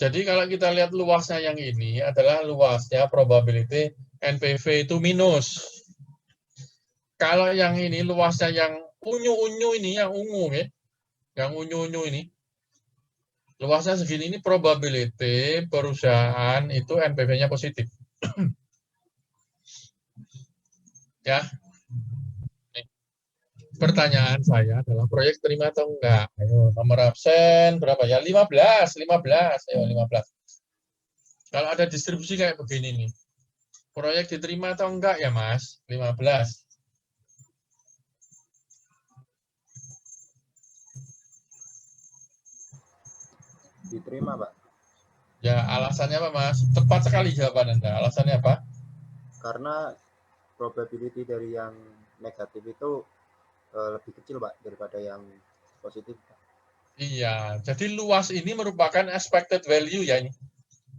Jadi kalau kita lihat luasnya yang ini adalah luasnya probability NPV itu minus. Kalau yang ini luasnya yang unyu-unyu ini, yang ungu ya. Yang unyu-unyu ini. Luasnya segini ini probability perusahaan itu NPV-nya positif. Ya. Nih. Pertanyaan saya adalah proyek terima atau enggak? Ayo, nomor absen berapa ya? 15. Ayo 15. Kalau ada distribusi kayak begini nih. Proyek diterima atau enggak ya, Mas? 15. Diterima, Pak. Ya, alasannya apa, Mas? Tepat sekali jawaban Anda. Alasannya apa? Karena probability dari yang negatif itu lebih kecil, Pak, daripada yang positif, Pak. Iya, jadi luas ini merupakan expected value ya ini.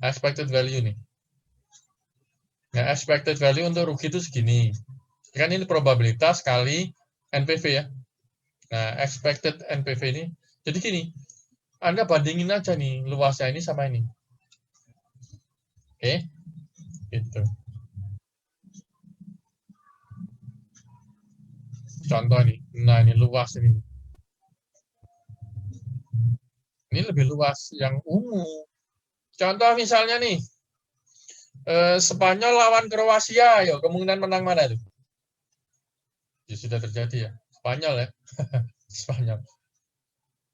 Expected value nih. Nah, expected value untuk rugi itu segini. Kan ini probabilitas kali NPV ya. Nah, expected NPV ini. Jadi gini, Anda bandingin aja nih luasnya ini sama ini. Oke, gitu. Contoh nih, nah ini luas ini. Ini lebih luas yang ungu. Contoh misalnya nih, Spanyol lawan Kroasia, yo kemungkinan menang mana itu? Ya, sudah terjadi ya, Spanyol ya, Spanyol.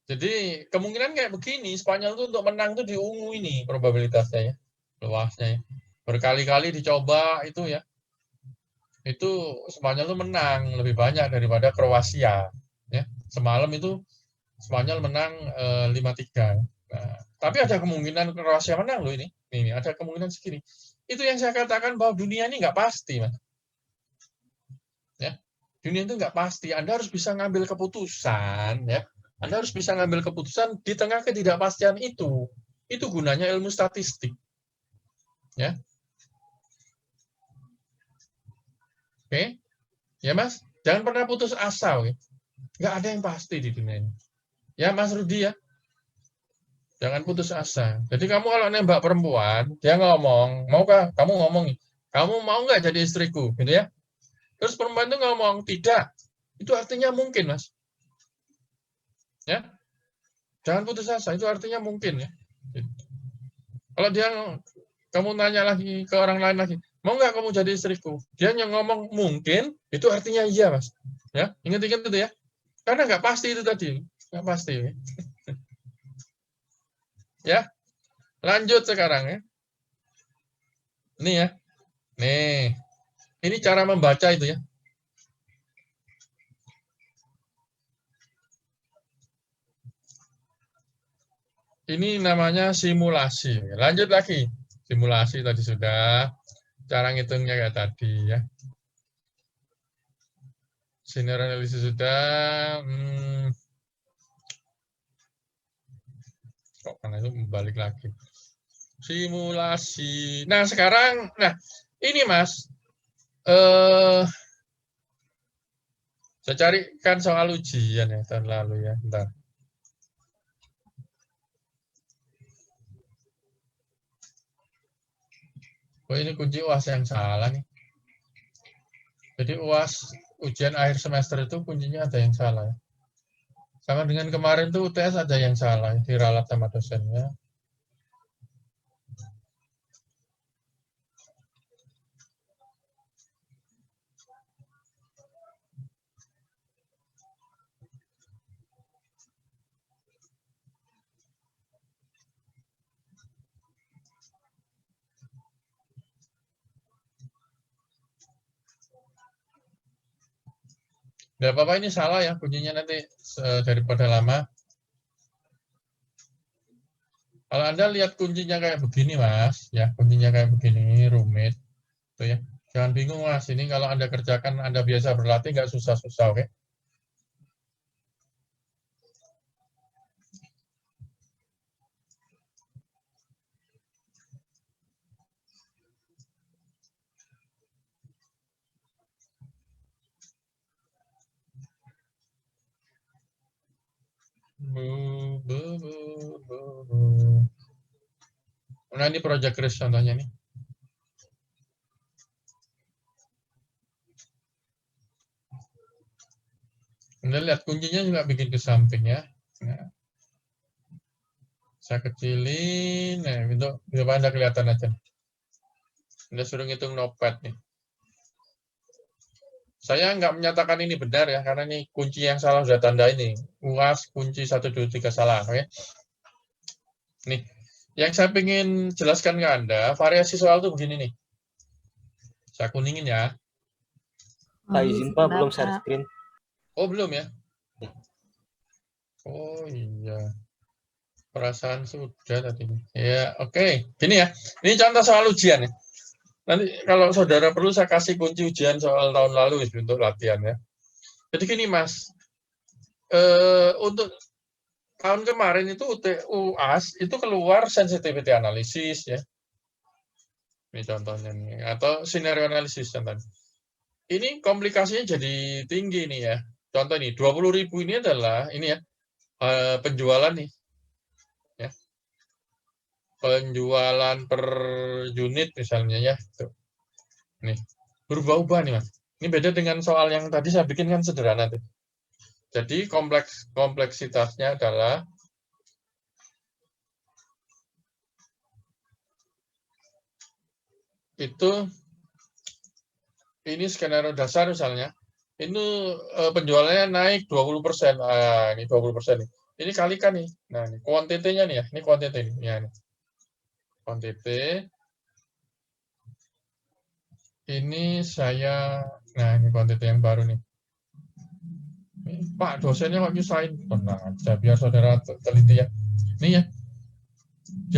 Jadi kemungkinan kayak begini, Spanyol itu untuk menang tuh di ungu ini probabilitasnya ya, luasnya ya. Berkali-kali dicoba itu ya, itu Spanyol tuh menang lebih banyak daripada Kroasia. Ya, semalam itu Spanyol menang 5-3. Nah, tapi ada kemungkinan Kroasia menang loh ini. Ini ada kemungkinan segini. Itu yang saya katakan bahwa dunia ini nggak pasti, Mas. Ya, dunia itu nggak pasti. Anda harus bisa ngambil keputusan, ya. Anda harus bisa ngambil keputusan di tengah ketidakpastian itu. Itu gunanya ilmu statistik. Ya. Oke. Ya, Mas. Jangan pernah putus asa, oke? Nggak ada yang pasti di dunia ini. Ya, Mas Rudi ya. Jangan putus asa. Jadi kamu kalau nembak perempuan, dia ngomong, maukah kamu ngomong, kamu mau nggak jadi istriku, gitu ya? Terus perempuan itu ngomong tidak, itu artinya mungkin, Mas. Ya, jangan putus asa, itu artinya mungkin ya. Kalau dia, kamu nanya lagi ke orang lain lagi, mau nggak kamu jadi istriku? Dia yang ngomong mungkin, itu artinya iya, Mas. Ya, ingat-ingat itu ya. Karena nggak pasti itu tadi, nggak pasti. Ya. Ya, lanjut sekarang ya. Ini ya, nih, ini cara membaca itu ya. Ini namanya simulasi. Lanjut lagi. Simulasi tadi sudah. Cara ngitungnya kayak tadi ya. Scenario analisis sudah. Kok karena itu balik lagi. Simulasi. Nah, sekarang, ini Mas, saya carikan soal ujian ya tahun lalu ya, bentar. Oh, ini kunci UAS yang salah nih. Jadi UAS ujian akhir semester itu kuncinya ada yang salah. Sama dengan kemarin tuh UTS ada yang salah, diralat sama dosennya. Nggak apa-apa, ini salah ya kuncinya nanti daripada lama. Kalau Anda lihat kuncinya kayak begini Mas, ya kuncinya kayak begini, rumit. Tuh ya. Jangan bingung Mas, ini kalau Anda kerjakan, Anda biasa berlatih, nggak susah-susah, oke? Nah, ini project Chris contohnya nih. Anda lihat kuncinya juga bikin ke samping ya. Nah, saya kecilin, nah itu biar Anda kelihatan aja. Anda suruh ngitung notepad nih. Saya nggak menyatakan ini benar ya, karena ini kunci yang salah sudah tanda ini. UAS kunci 1, 2, 3 salah. Oke? Nih, yang saya ingin jelaskan ke Anda, variasi soal tuh begini nih. Saya kuningin ya. Pak izin Pak, belum share screen. Oh, belum ya? Oh iya. Perasaan sudah tadi. Ya, oke. Gini ya. Ini contoh soal ujian ya. Nanti kalau saudara perlu saya kasih kunci ujian soal tahun lalu untuk latihan ya. Jadi gini Mas, untuk tahun kemarin itu UAS itu keluar sensitivity analysis ya. Ini contohnya nih, atau scenario analysis contohnya. Ini komplikasinya jadi tinggi nih ya. Contoh nih, 20.000 ini adalah ini ya penjualan nih. Ya. Penjualan per unit misalnya ya. Tuh. Nih, berubah-ubah nih Mas. Ini beda dengan soal yang tadi saya bikin kan sederhana tuh. Jadi kompleksitasnya adalah itu ini skenario dasar misalnya. Ini penjualannya naik 20%. Ini 20% nih. Ini kalikan nih. Nah, ini kuantitinya nih ya. Ini kuantiti nih. Ya, nih. Kuantiti. Ini saya, nah ini kuantiti yang baru nih. Pak, dosennya kok nyusahin? Tenang aja, biar saudara teliti ya. Ini ya.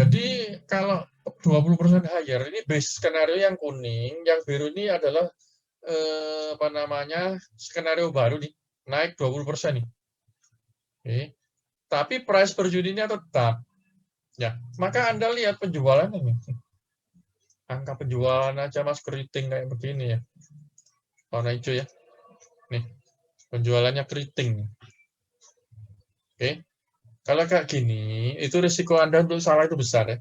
Jadi kalau 20% higher, ini base skenario yang kuning, yang biru ini adalah skenario baru nih, naik 20% nih. Oke. Tapi price per unitnya tetap. Ya, maka Anda lihat penjualan ini. Angka penjualan aja Mas keriting kayak begini ya. Warna hijau ya. Nih, penjualannya keriting. Oke. Kalau kayak gini, itu risiko Anda untuk salah itu besar ya.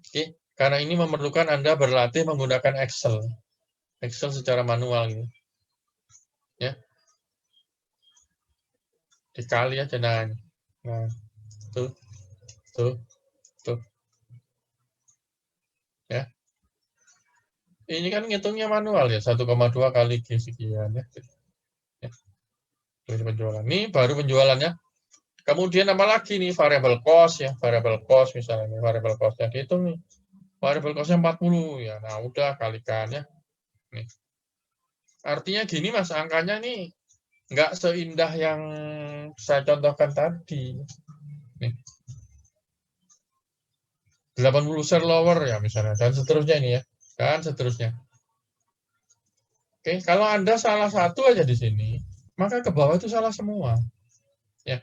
Oke, karena ini memerlukan Anda berlatih menggunakan Excel. Excel secara manual gitu. Ya. Dikali aja nah. Tuh. Ya. Ini kan ngitungnya manual ya, 1,2 kali G sekian ya. Ini penjualan. Ini baru penjualannya. Kemudian apa lagi nih variable cost ya, variable cost misalnya variable cost-nya dihitung nih. Variable cost-nya 40 ya. Nah, udah kalikan ya. Nih. Artinya gini Mas, angkanya nih nggak seindah yang saya contohkan tadi. Nih. 80 share lower ya misalnya dan seterusnya ini ya. Dan seterusnya. Oke, kalau Anda salah satu aja di sini, maka ke bawah itu salah semua. Ya.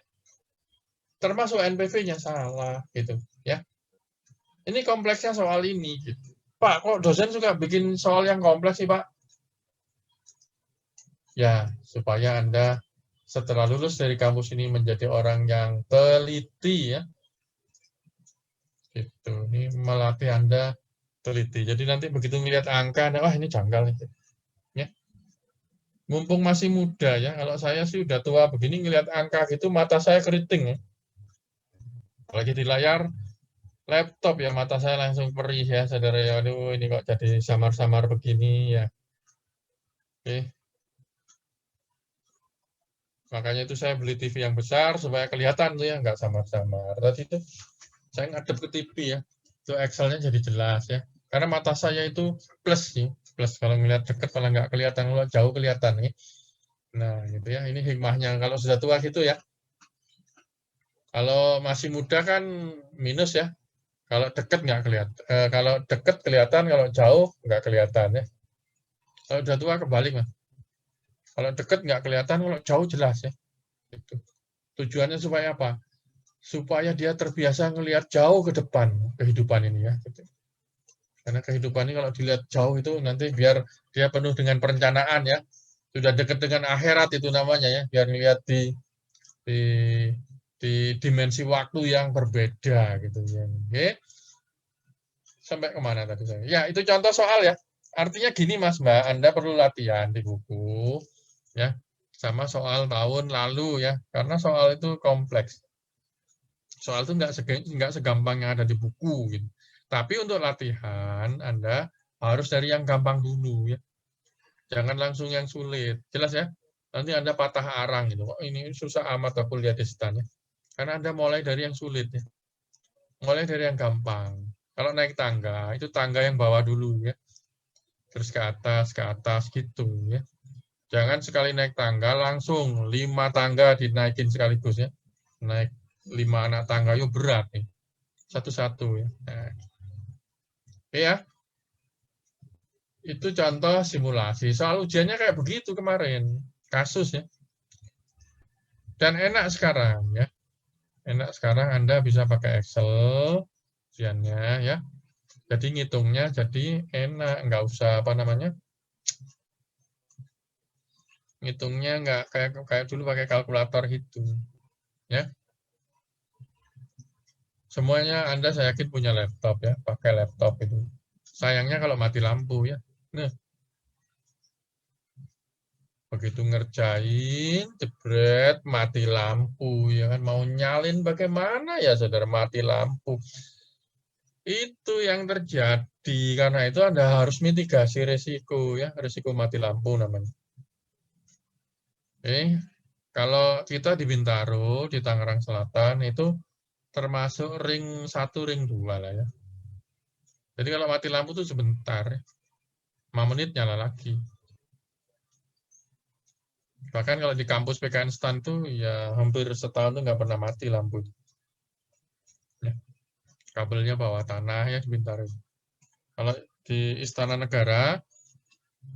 Termasuk NPV-nya salah gitu, ya. Ini kompleksnya soal ini. Gitu. Pak, kok dosen suka bikin soal yang kompleks sih, Pak? Ya, supaya Anda setelah lulus dari kampus ini menjadi orang yang teliti ya. Gitu. Ini melatih Anda teliti. Jadi nanti begitu melihat angka, wah ini janggal nih. Ya. Mumpung masih muda ya, kalau saya sih udah tua begini ngelihat angka gitu mata saya keriting ya. Apalagi di layar laptop ya mata saya langsung perih ya saudara ya. Aduh ini kok jadi samar-samar begini ya. Oke. Makanya itu saya beli TV yang besar supaya kelihatan tuh ya nggak samar-samar. Tadi itu saya ngadep ke TV ya. Itu Excel-nya jadi jelas ya. Karena mata saya itu plus nih, plus kalau ngelihat dekat malah nggak kelihatan, kalau jauh kelihatan nih. Nah gitu ya. Ini hikmahnya kalau sudah tua gitu ya. Kalau masih muda kan minus ya. Kalau dekat nggak kelihatan, kalau dekat kelihatan, kalau jauh nggak kelihatan ya. Kalau udah tua kebalik mas. Kalau dekat nggak kelihatan, kalau jauh jelas ya. Gitu. Tujuannya supaya apa? Supaya dia terbiasa ngelihat jauh ke depan kehidupan ini ya. Gitu. Karena kehidupan ini kalau dilihat jauh itu nanti biar dia penuh dengan perencanaan ya. Sudah dekat dengan akhirat itu namanya ya. Biar ngelihat di dimensi waktu yang berbeda gitu ya. Oke. Sampai kemana tadi saya? Ya, itu contoh soal ya. Artinya gini Mas Mbak, Anda perlu latihan di buku ya. Sama soal tahun lalu ya. Karena soal itu kompleks. Soal itu nggak segampang yang ada di buku gitu. Tapi untuk latihan Anda harus dari yang gampang dulu ya. Jangan langsung yang sulit. Jelas ya? Nanti Anda patah arang gitu. Kok ini susah amat aku lihat di ya. Karena Anda mulai dari yang sulit ya. Mulai dari yang gampang. Kalau naik tangga, itu tangga yang bawah dulu ya. Terus ke atas gitu ya. Jangan sekali naik tangga langsung 5 tangga dinaikin sekaligus ya. Naik 5 anak tangga yuk berat nih. Satu-satu ya. Nah. Oke ya. Itu contoh simulasi. Soal ujiannya kayak begitu kemarin. Kasus ya. Dan enak sekarang ya. Enak sekarang Anda bisa pakai Excel ujiannya ya. Jadi ngitungnya jadi enak, nggak usah apa namanya. Ngitungnya nggak kayak dulu pakai kalkulator gitu. Ya. Semuanya Anda saya yakin punya laptop ya, pakai laptop itu. Sayangnya kalau mati lampu ya. Nah. Begitu ngerjain, jebret, mati lampu ya kan, mau nyalin bagaimana ya saudara, mati lampu. Itu yang terjadi, karena itu Anda harus mitigasi resiko ya, resiko mati lampu namanya. Oke, kalau kita di Bintaro, di Tangerang Selatan itu termasuk ring 1, ring 2 lah ya. Jadi kalau mati lampu itu sebentar, 5 menit nyala lagi. Bahkan kalau di kampus PKN STAN tuh ya hampir setahun tuh nggak pernah mati lampu. Ya. Kabelnya bawah tanah ya di Bintaro. Kalau di Istana Negara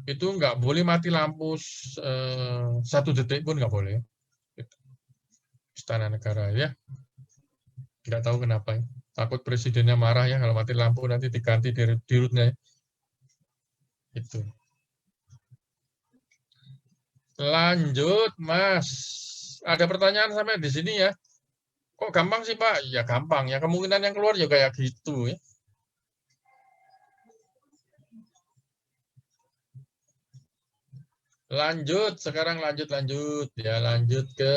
itu nggak boleh mati lampu 1 detik pun nggak boleh. Istana Negara ya. Nggak tahu kenapa. Ya. Takut presidennya marah ya kalau mati lampu nanti diganti dirutnya. Ya. Itu. Lanjut, Mas. Ada pertanyaan sampai di sini ya? Kok gampang sih, Pak? Ya gampang ya. Kemungkinan yang keluar juga kayak gitu ya. Lanjut, sekarang lanjut ya. Lanjut ke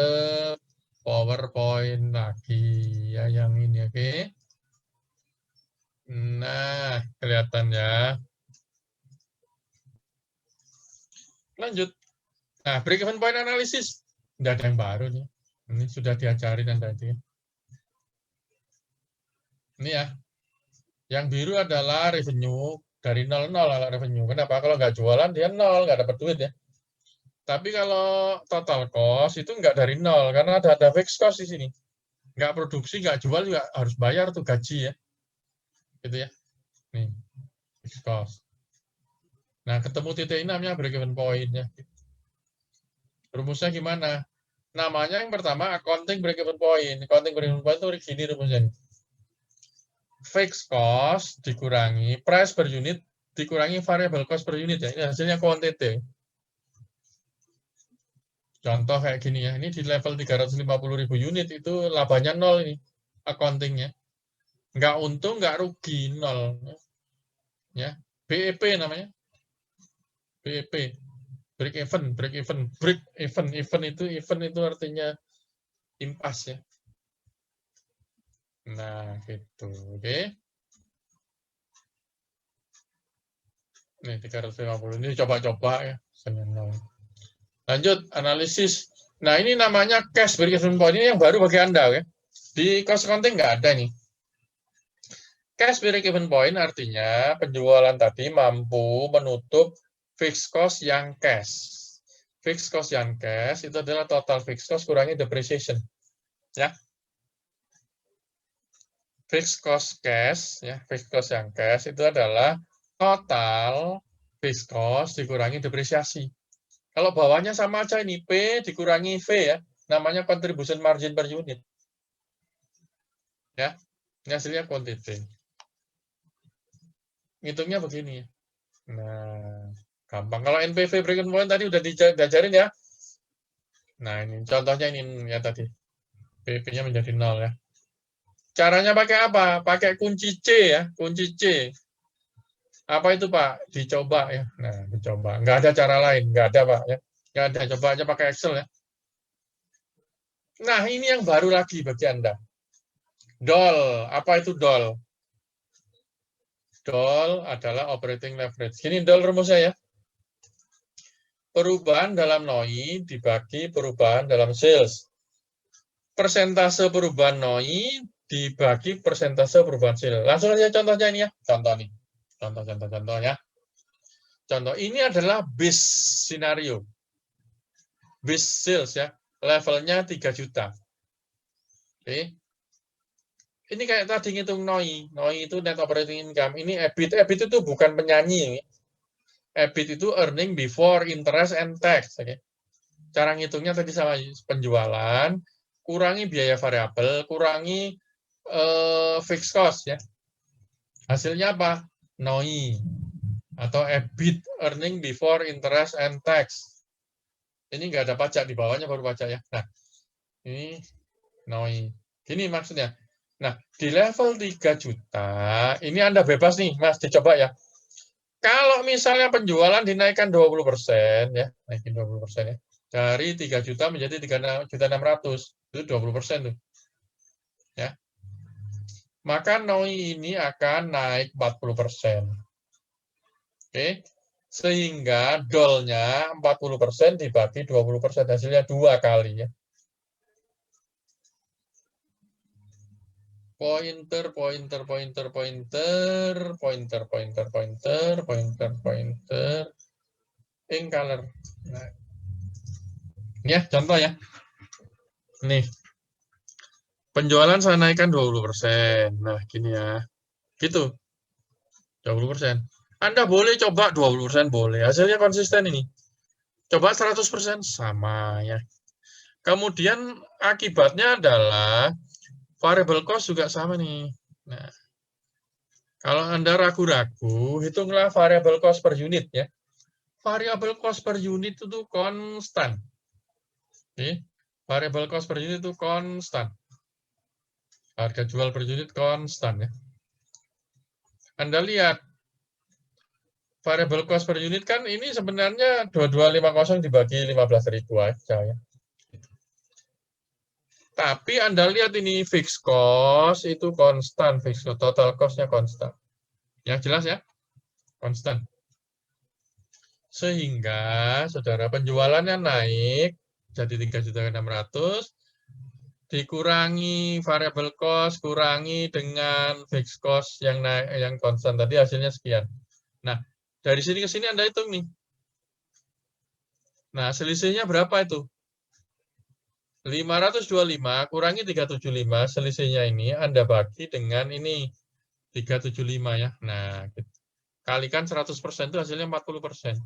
PowerPoint lagi ya yang ini, oke? Nah, kelihatan ya. Lanjut. Nah, break-even point analysis. Tidak ada yang baru nih. Ini sudah diajarin tadi. Ini ya. Yang biru adalah revenue dari 0 lah revenue. Kenapa? Kalau nggak jualan dia 0, nggak dapat duit ya. Tapi kalau total cost itu nggak dari 0 karena ada fixed cost di sini. Nggak produksi, nggak jual juga harus bayar tuh gaji ya. Gitu ya. Nih, fixed cost. Nah, ketemu titik ini namanya break-even point ya. Rumusnya gimana? Namanya yang pertama accounting break-even point. Accounting break-even point itu gini rumusnya. fixed cost dikurangi price per unit dikurangi variable cost per unit ya. Ini hasilnya quantity. Contoh kayak gini ya. Ini di level 350.000 unit itu labanya 0 ini accountingnya. Nggak untung, nggak rugi, 0. Ya, BEP namanya. BEP. Break even. Event itu artinya impas ya. Nah, gitu. Oke. Nih 350 ini coba-coba ya. Lanjut analisis. Nah, ini namanya cash break-even point, ini yang baru bagi Anda ya. Di cost accounting nggak ada nih. Cash break-even point artinya penjualan tadi mampu menutup fixed cost yang cash. Fixed cost yang cash itu adalah total fixed cost kurangi depreciation. Ya. Fixed cost cash, ya, fixed cost yang cash itu adalah total fixed cost dikurangi depresiasi. Kalau bawahnya sama aja ini, P dikurangi V ya, namanya contribution margin per unit. Ya, ini hasilnya quantity. Ngitungnya begini. Nah, gampang. Kalau NPV break-even point tadi udah diajarin ya. Nah, ini contohnya ini ya tadi. PP-nya menjadi 0 ya. Caranya pakai apa? Pakai kunci C ya, kunci C. Apa itu Pak? Dicoba ya. Nah, dicoba. Nggak ada cara lain, nggak ada Pak ya. Nggak ada, coba aja pakai Excel ya. Nah, ini yang baru lagi bagi Anda. DOL, apa itu DOL? DOL adalah operating leverage. Ini DOL rumusnya ya. Perubahan dalam NOI dibagi perubahan dalam sales. Persentase perubahan NOI dibagi persentase perubahan sales. Langsung aja contohnya ini ya. Contoh nih. Contoh-contohnya. Contoh ini adalah base scenario. Base sales ya. Levelnya 3 juta. Oke. Ini kayak tadi ngitung NOI. NOI itu net operating income. Ini EBIT. EBIT itu bukan penyanyi. EBIT itu earning before interest and tax. Oke. Cara ngitungnya tadi sama penjualan, kurangi biaya variabel, kurangi fixed cost ya. Hasilnya apa? NOI atau EBIT, earning before interest and tax. Ini nggak ada pajak, di bawahnya baru pajak ya. Nah, ini NOI. Gini maksudnya. Nah, di level 3 juta, ini Anda bebas nih, Mas, dicoba ya. Kalau misalnya penjualan dinaikkan 20%, ya, naikin 20% ya, dari 3 juta menjadi 3.600.000, itu 20% tuh. Ya. Maka NOI ini akan naik 40%. Oke. Sehingga DOL-nya 40% dibagi 20%, hasilnya 2 kali ya. Pointer, ink color. Nah. Ya, contoh ya. Nih. Penjualan saya naikkan 20%. Nah, gini ya. Gitu. 20%. Anda boleh coba 20% boleh. Hasilnya konsisten ini. Coba 100% sama ya. Kemudian akibatnya adalah variable cost juga sama nih. Nah, kalau Anda ragu-ragu, hitunglah variable cost per unit ya. Variable cost per unit itu konstan. Oke. Variable cost per unit itu konstan. Harga jual per unit konstan ya. Anda lihat variable cost per unit kan ini sebenarnya 2250 dibagi 15.000 aja ya. Tapi Anda lihat ini fixed cost itu konstan, fixed cost, total cost-nya konstan. Ya jelas ya? Konstan. Sehingga saudara penjualannya naik jadi 3.600.000 dikurangi variable cost, kurangi dengan fixed cost yang naik yang konstan tadi hasilnya sekian. Nah, dari sini ke sini Anda hitung nih. Nah, selisihnya berapa itu? 525 kurangi 375, selisihnya ini Anda bagi dengan ini 375 ya. Nah, kalikan 100% itu hasilnya 40%.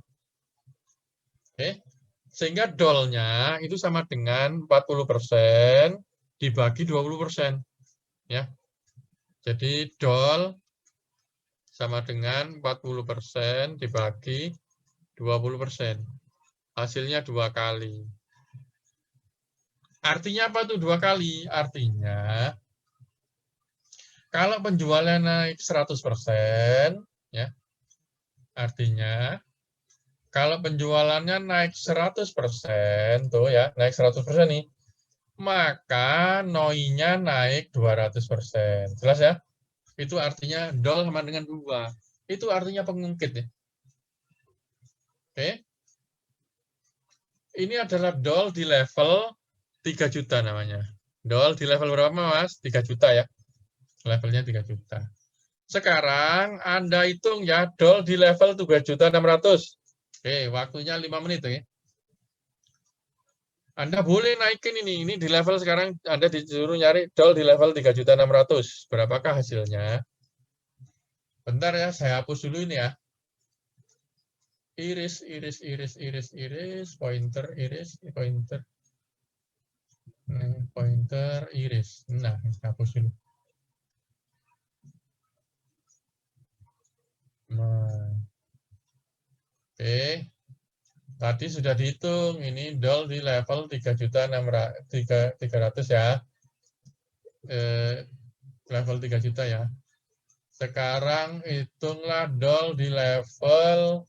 Oke. Sehingga DOL-nya itu sama dengan 40% dibagi 20%. Ya. Jadi DOL sama dengan 40% dibagi 20%. Hasilnya 2 kali. Artinya apa tuh 2 kali? Artinya kalau penjualnya naik 100%, ya, artinya kalau penjualannya naik 100%, tuh ya, naik 100% nih, maka NOI-nya naik 200%. Jelas ya? Itu artinya DOL sama dengan 2. Itu artinya pengungkit ya. Oke. Ini adalah DOL di level 3 juta namanya. DOL di level berapa, Mas? 3 juta ya. Levelnya 3 juta. Sekarang Anda hitung ya, DOL di level 3.600.000. Oke, waktunya 5 menit ya. Anda boleh naikin ini. Ini di level sekarang Anda disuruh nyari DOL di level 3.600.000. Berapakah hasilnya? Bentar ya, saya hapus dulu ini ya. Iris, pointer, pointer. Pointer, iris. Nah, hapus dulu. Nah. Oke. Tadi sudah dihitung, ini DOL di level 3.300.000 ya. Level 3 juta ya. Sekarang hitunglah DOL di level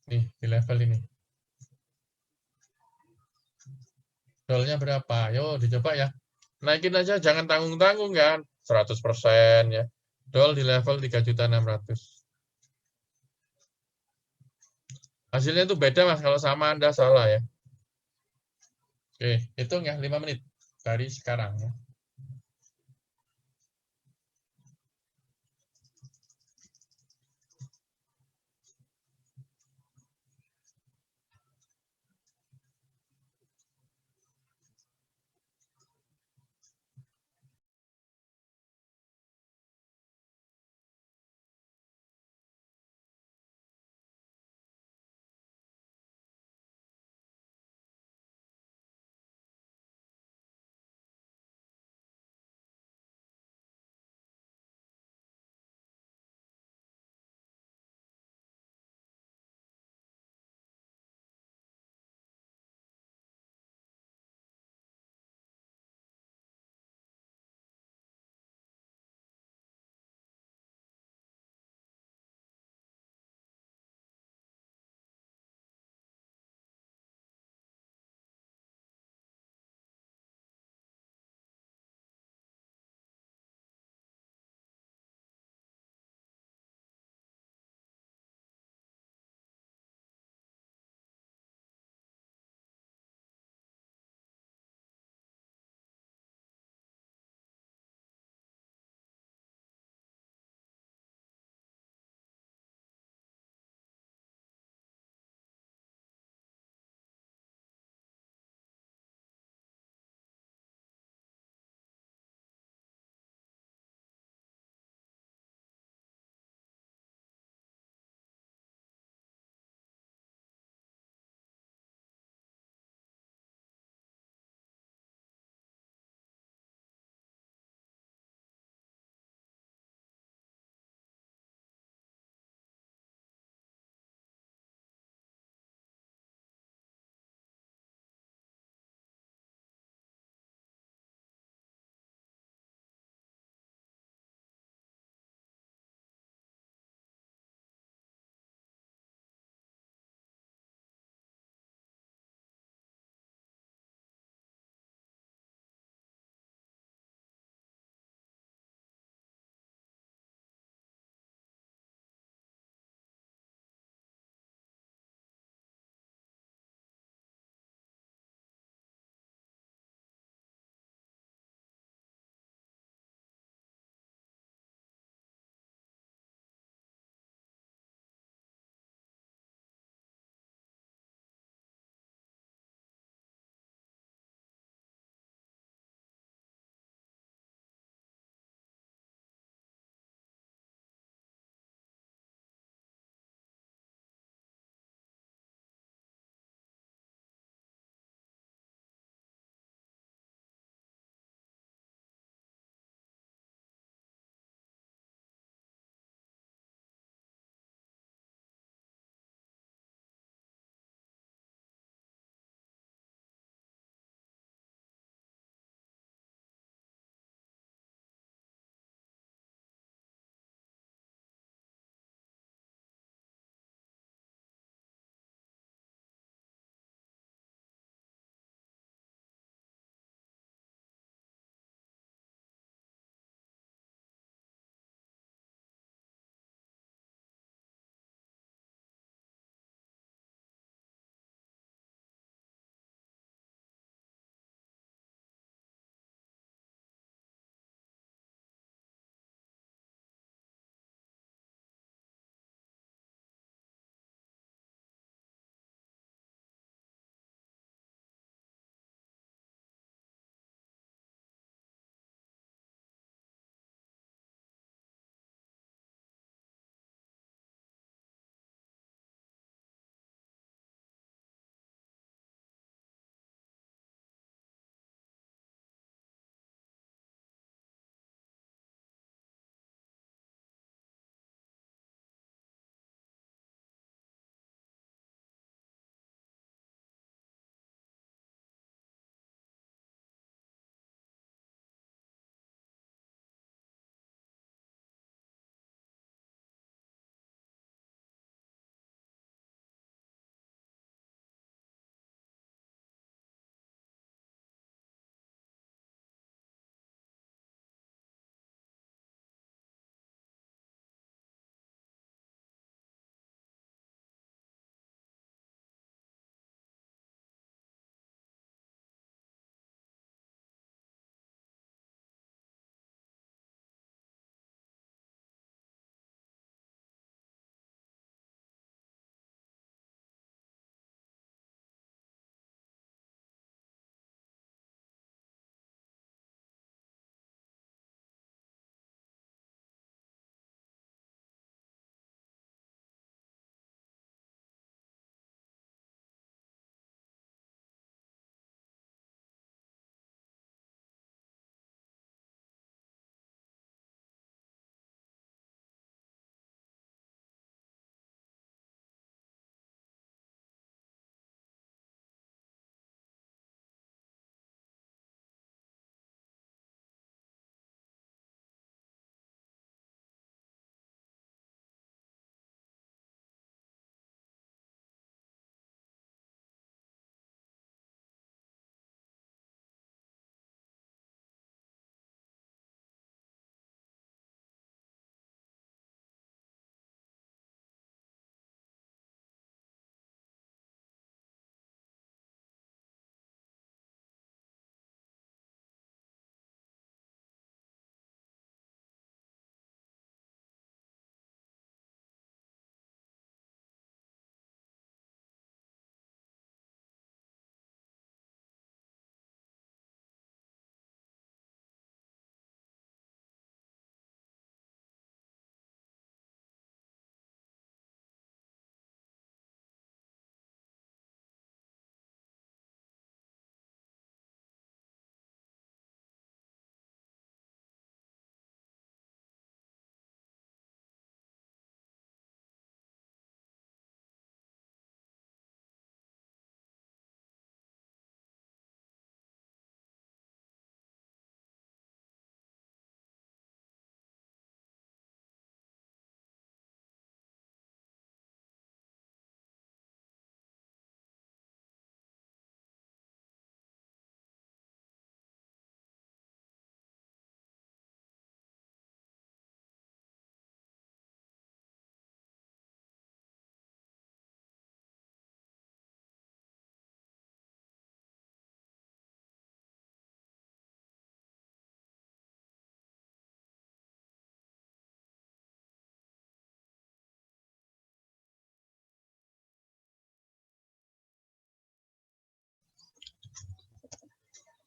nih, di level ini. DOL-nya berapa? Yo, dicoba ya. Naikin aja, jangan tanggung-tanggung kan. 100% ya. DOL di level 3.600.000. Hasilnya itu beda Mas, kalau sama Anda salah ya. Oke, hitung ya 5 menit dari sekarang ya.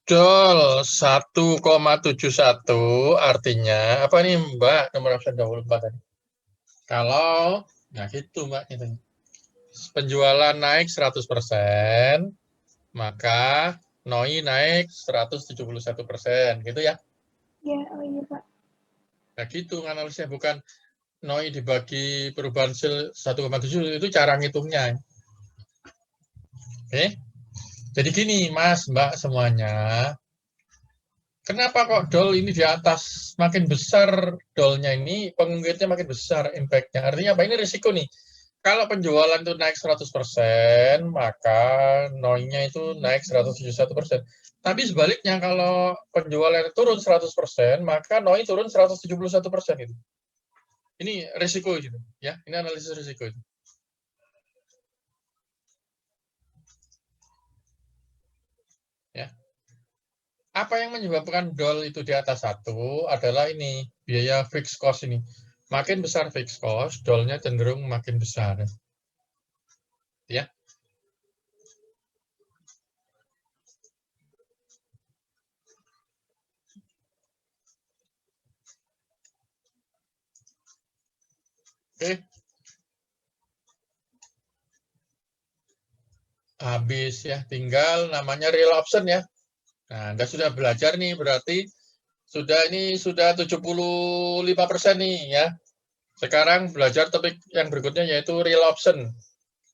Dol 1,71 artinya apa nih Mbak nomor absen 24 tadi? Kalau nah gitu Mbak itu. Penjualan naik 100%, maka NOI naik 171%, gitu ya. Ya, oh iya Pak. Nah gitu analisnya, bukan NOI dibagi perubahan hasil 1,7 itu cara ngitungnya. Oke. Jadi gini Mas, Mbak semuanya. Kenapa kok DOL ini di atas makin besar DOL-nya ini, pengungkitnya makin besar impact-nya. Artinya apa? Ini risiko nih. Kalau penjualan itu naik 100%, maka NOI-nya itu naik 171%. Tapi sebaliknya, kalau penjualan turun 100%, maka NOI turun 171% itu. Ini risiko gitu, ya. Ini analisis risiko itu. Ya. Apa yang menyebabkan DOL itu di atas 1 adalah ini, biaya fixed cost ini. Makin besar fixed cost, DOL-nya cenderung makin besar. Ya. Oke. Habis ya, tinggal namanya real option ya. Nah, Anda sudah belajar nih, berarti sudah 75% nih ya. Sekarang belajar topik yang berikutnya yaitu real option.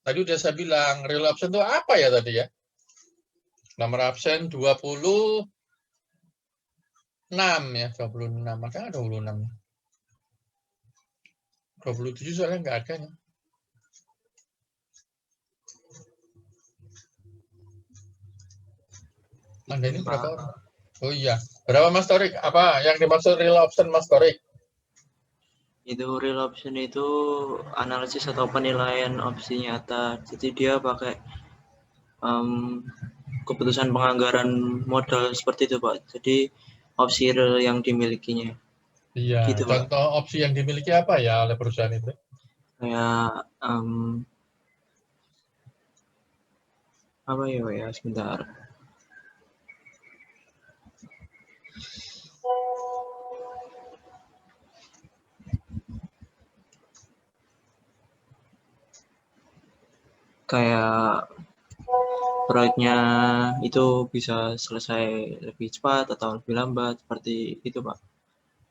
Tadi udah saya bilang, real option itu apa ya tadi ya? Nomor absen 26 ya, 26. Maka 26. 27 soalnya nggak ada nih. Anda ini berapa orang? Oh iya. Berapa Mas Torik? Apa yang dimaksud real option Mas Torik? Itu real option itu analisis atau penilaian opsi nyata. Jadi dia pakai keputusan penganggaran modal seperti itu Pak. Jadi opsi real yang dimilikinya. Iya. Gitu, Pak. Contoh opsi yang dimiliki apa ya oleh perusahaan itu? Kayak apa ya sebentar. Kayak proyeknya itu bisa selesai lebih cepat atau lebih lambat seperti itu Pak.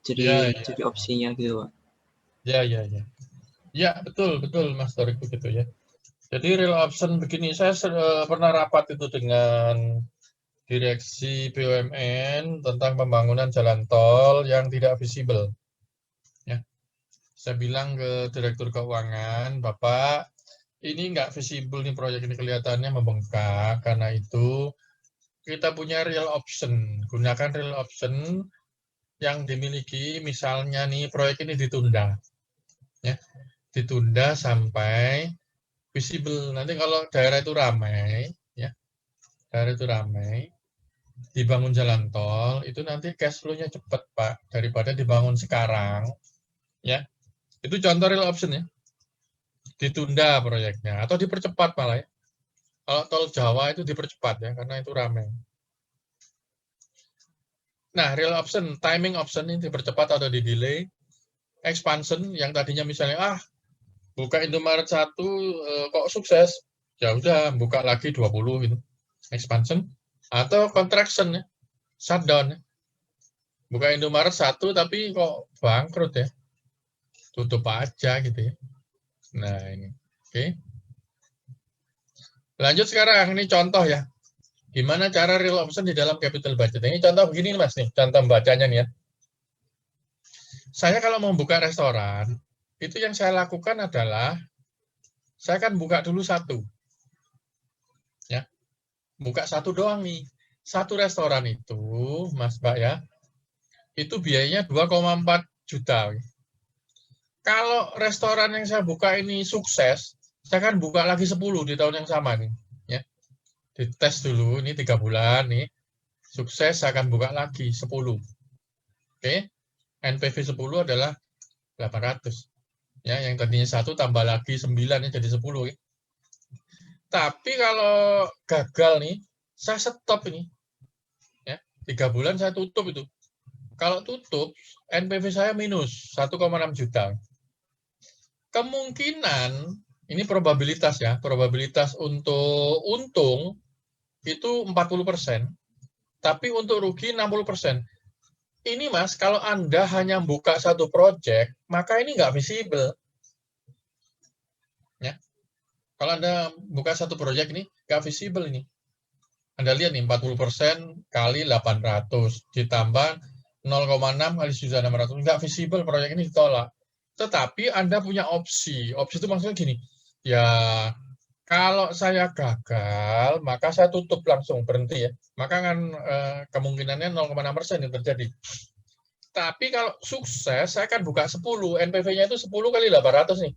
Jadi Ya. jadi opsinya gitu Pak. Ya. Ya, betul Mas Torik begitu ya. Jadi real option begini, saya pernah rapat itu dengan Direksi BUMN tentang pembangunan jalan tol yang tidak visible. Ya. Saya bilang ke Direktur Keuangan, Bapak, ini nggak visible nih proyek ini, kelihatannya membengkak, karena itu kita punya real option. Gunakan real option yang dimiliki, misalnya nih proyek ini ditunda. Ya. Ditunda sampai visible. Nanti kalau daerah itu ramai, ya, daerah itu ramai, dibangun jalan tol, itu nanti cash flow-nya cepat, Pak, daripada dibangun sekarang, ya. Itu contoh real option ya. Ditunda proyeknya, atau dipercepat malah ya. Kalau tol Jawa itu dipercepat ya, karena itu ramai. Nah, real option, timing option ini dipercepat atau di-delay. Expansion, yang tadinya misalnya, buka Indomaret 1 kok sukses, ya udah buka lagi 20 gitu. Expansion atau contraction ya, shutdown ya. Buka Indomaret 1 tapi kok bangkrut ya. Tutup aja gitu ya. Nah, ini. Oke. Lanjut sekarang, ini contoh ya. Gimana cara real option di dalam capital budget. Ini contoh begini Mas nih, contoh bacanya nih ya. Saya kalau mau buka restoran, itu yang saya lakukan adalah saya kan buka dulu satu. Ya. Buka satu doang nih. Satu restoran itu, Mas Mbak ya, itu biayanya 2,4 juta. Kalau restoran yang saya buka ini sukses, saya kan buka lagi 10 di tahun yang sama nih. Ya. Dites dulu, ini 3 bulan nih. Sukses, saya akan buka lagi 10. Oke. NPV 10 adalah 800. Ya, yang tadinya 1 tambah lagi 9 ya, jadi 10. Ya. Tapi kalau gagal nih, saya stop ini. Ya. 3 bulan saya tutup itu. Kalau tutup, NPV saya minus 1,6 juta. Kemungkinan, ini probabilitas ya, probabilitas untuk untung itu 40%, tapi untuk rugi 60%. Ini Mas, kalau Anda hanya buka satu project, maka ini nggak visible. Ya. Kalau Anda buka satu project ini, nggak visible ini. Anda lihat nih, 40% kali 800, ditambah 0,6 kali 1.600, nggak visible proyek ini ditolak. Tetapi Anda punya opsi. Opsi itu maksudnya gini, ya kalau saya gagal, maka saya tutup langsung, berhenti ya. Maka kan kemungkinannya 0,6% yang terjadi. Tapi kalau sukses, saya akan buka 10, NPV-nya itu 10 kali 800 nih.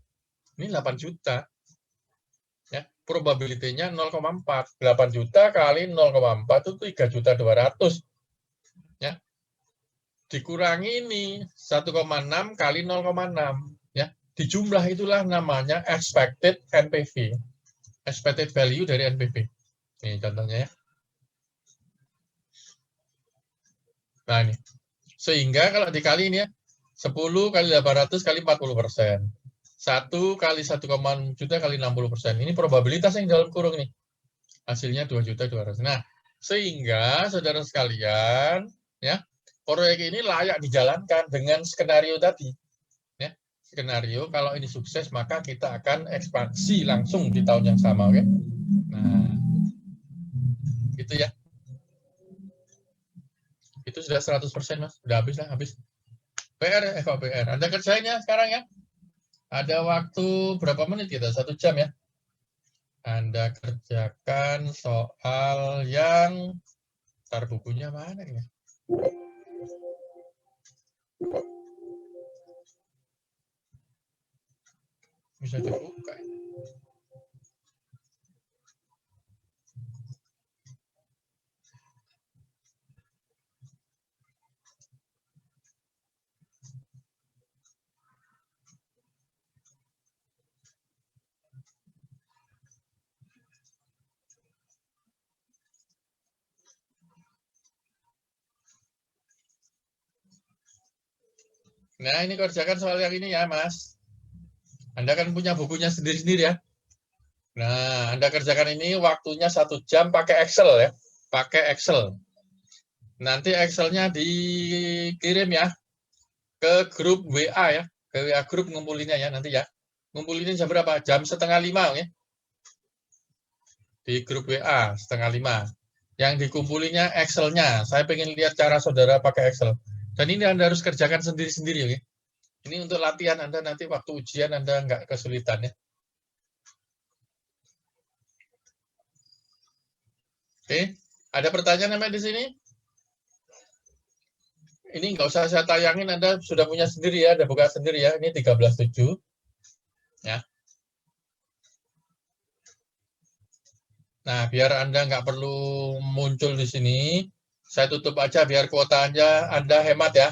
Ini 8 juta. Ya, probability-nya 0,4. 8 juta kali 0,4 itu 3.200.000. Ya. Dikurangi ini 1,6 kali 0,6 ya. Dijumlah itulah namanya expected NPV. Expected value dari NPV. Ini contohnya ya. Nah ini. Sehingga kalau dikali ini ya 10 kali 800 kali 40%. 1 kali 1,6 juta kali 60%. Ini probabilitas yang dalam kurung nih. Hasilnya 2.200.000. Nah, sehingga saudara sekalian, ya, proyek ini layak dijalankan dengan skenario tadi. Ya, skenario kalau ini sukses maka kita akan ekspansi langsung di tahun yang sama, oke? Nah, itu ya. Itu sudah 100% Mas. Sudah habis lah, habis. PR, kok PR. Anda kerjain ya sekarang ya. Ada waktu berapa menit kita? 1 jam ya. Anda kerjakan soal yang, ntar bukunya mana ya? Bisa dibuka. Nah, ini kerjakan soal yang ini ya, Mas. Anda kan punya bukunya sendiri-sendiri ya. Nah, Anda kerjakan ini waktunya 1 jam pakai Excel ya. Pakai Excel. Nanti Excel-nya dikirim ya ke grup WA ya. Ke WA grup ngumpulinnya ya nanti ya. Ngumpulinnya jam berapa? Jam 4:30 ya. Di grup WA 4:30. Yang dikumpulinya Excel-nya. Saya pengen lihat cara saudara pakai Excel. Dan ini Anda harus kerjakan sendiri-sendiri ya. Ini untuk latihan Anda nanti waktu ujian Anda nggak kesulitan ya. Oke, ada pertanyaan sampai di sini? Ini nggak usah saya tayangin, Anda sudah punya sendiri ya, ada buka sendiri ya. Ini 13.7 ya. Nah, biar Anda nggak perlu muncul di sini, saya tutup aja biar kuota Anda hemat ya.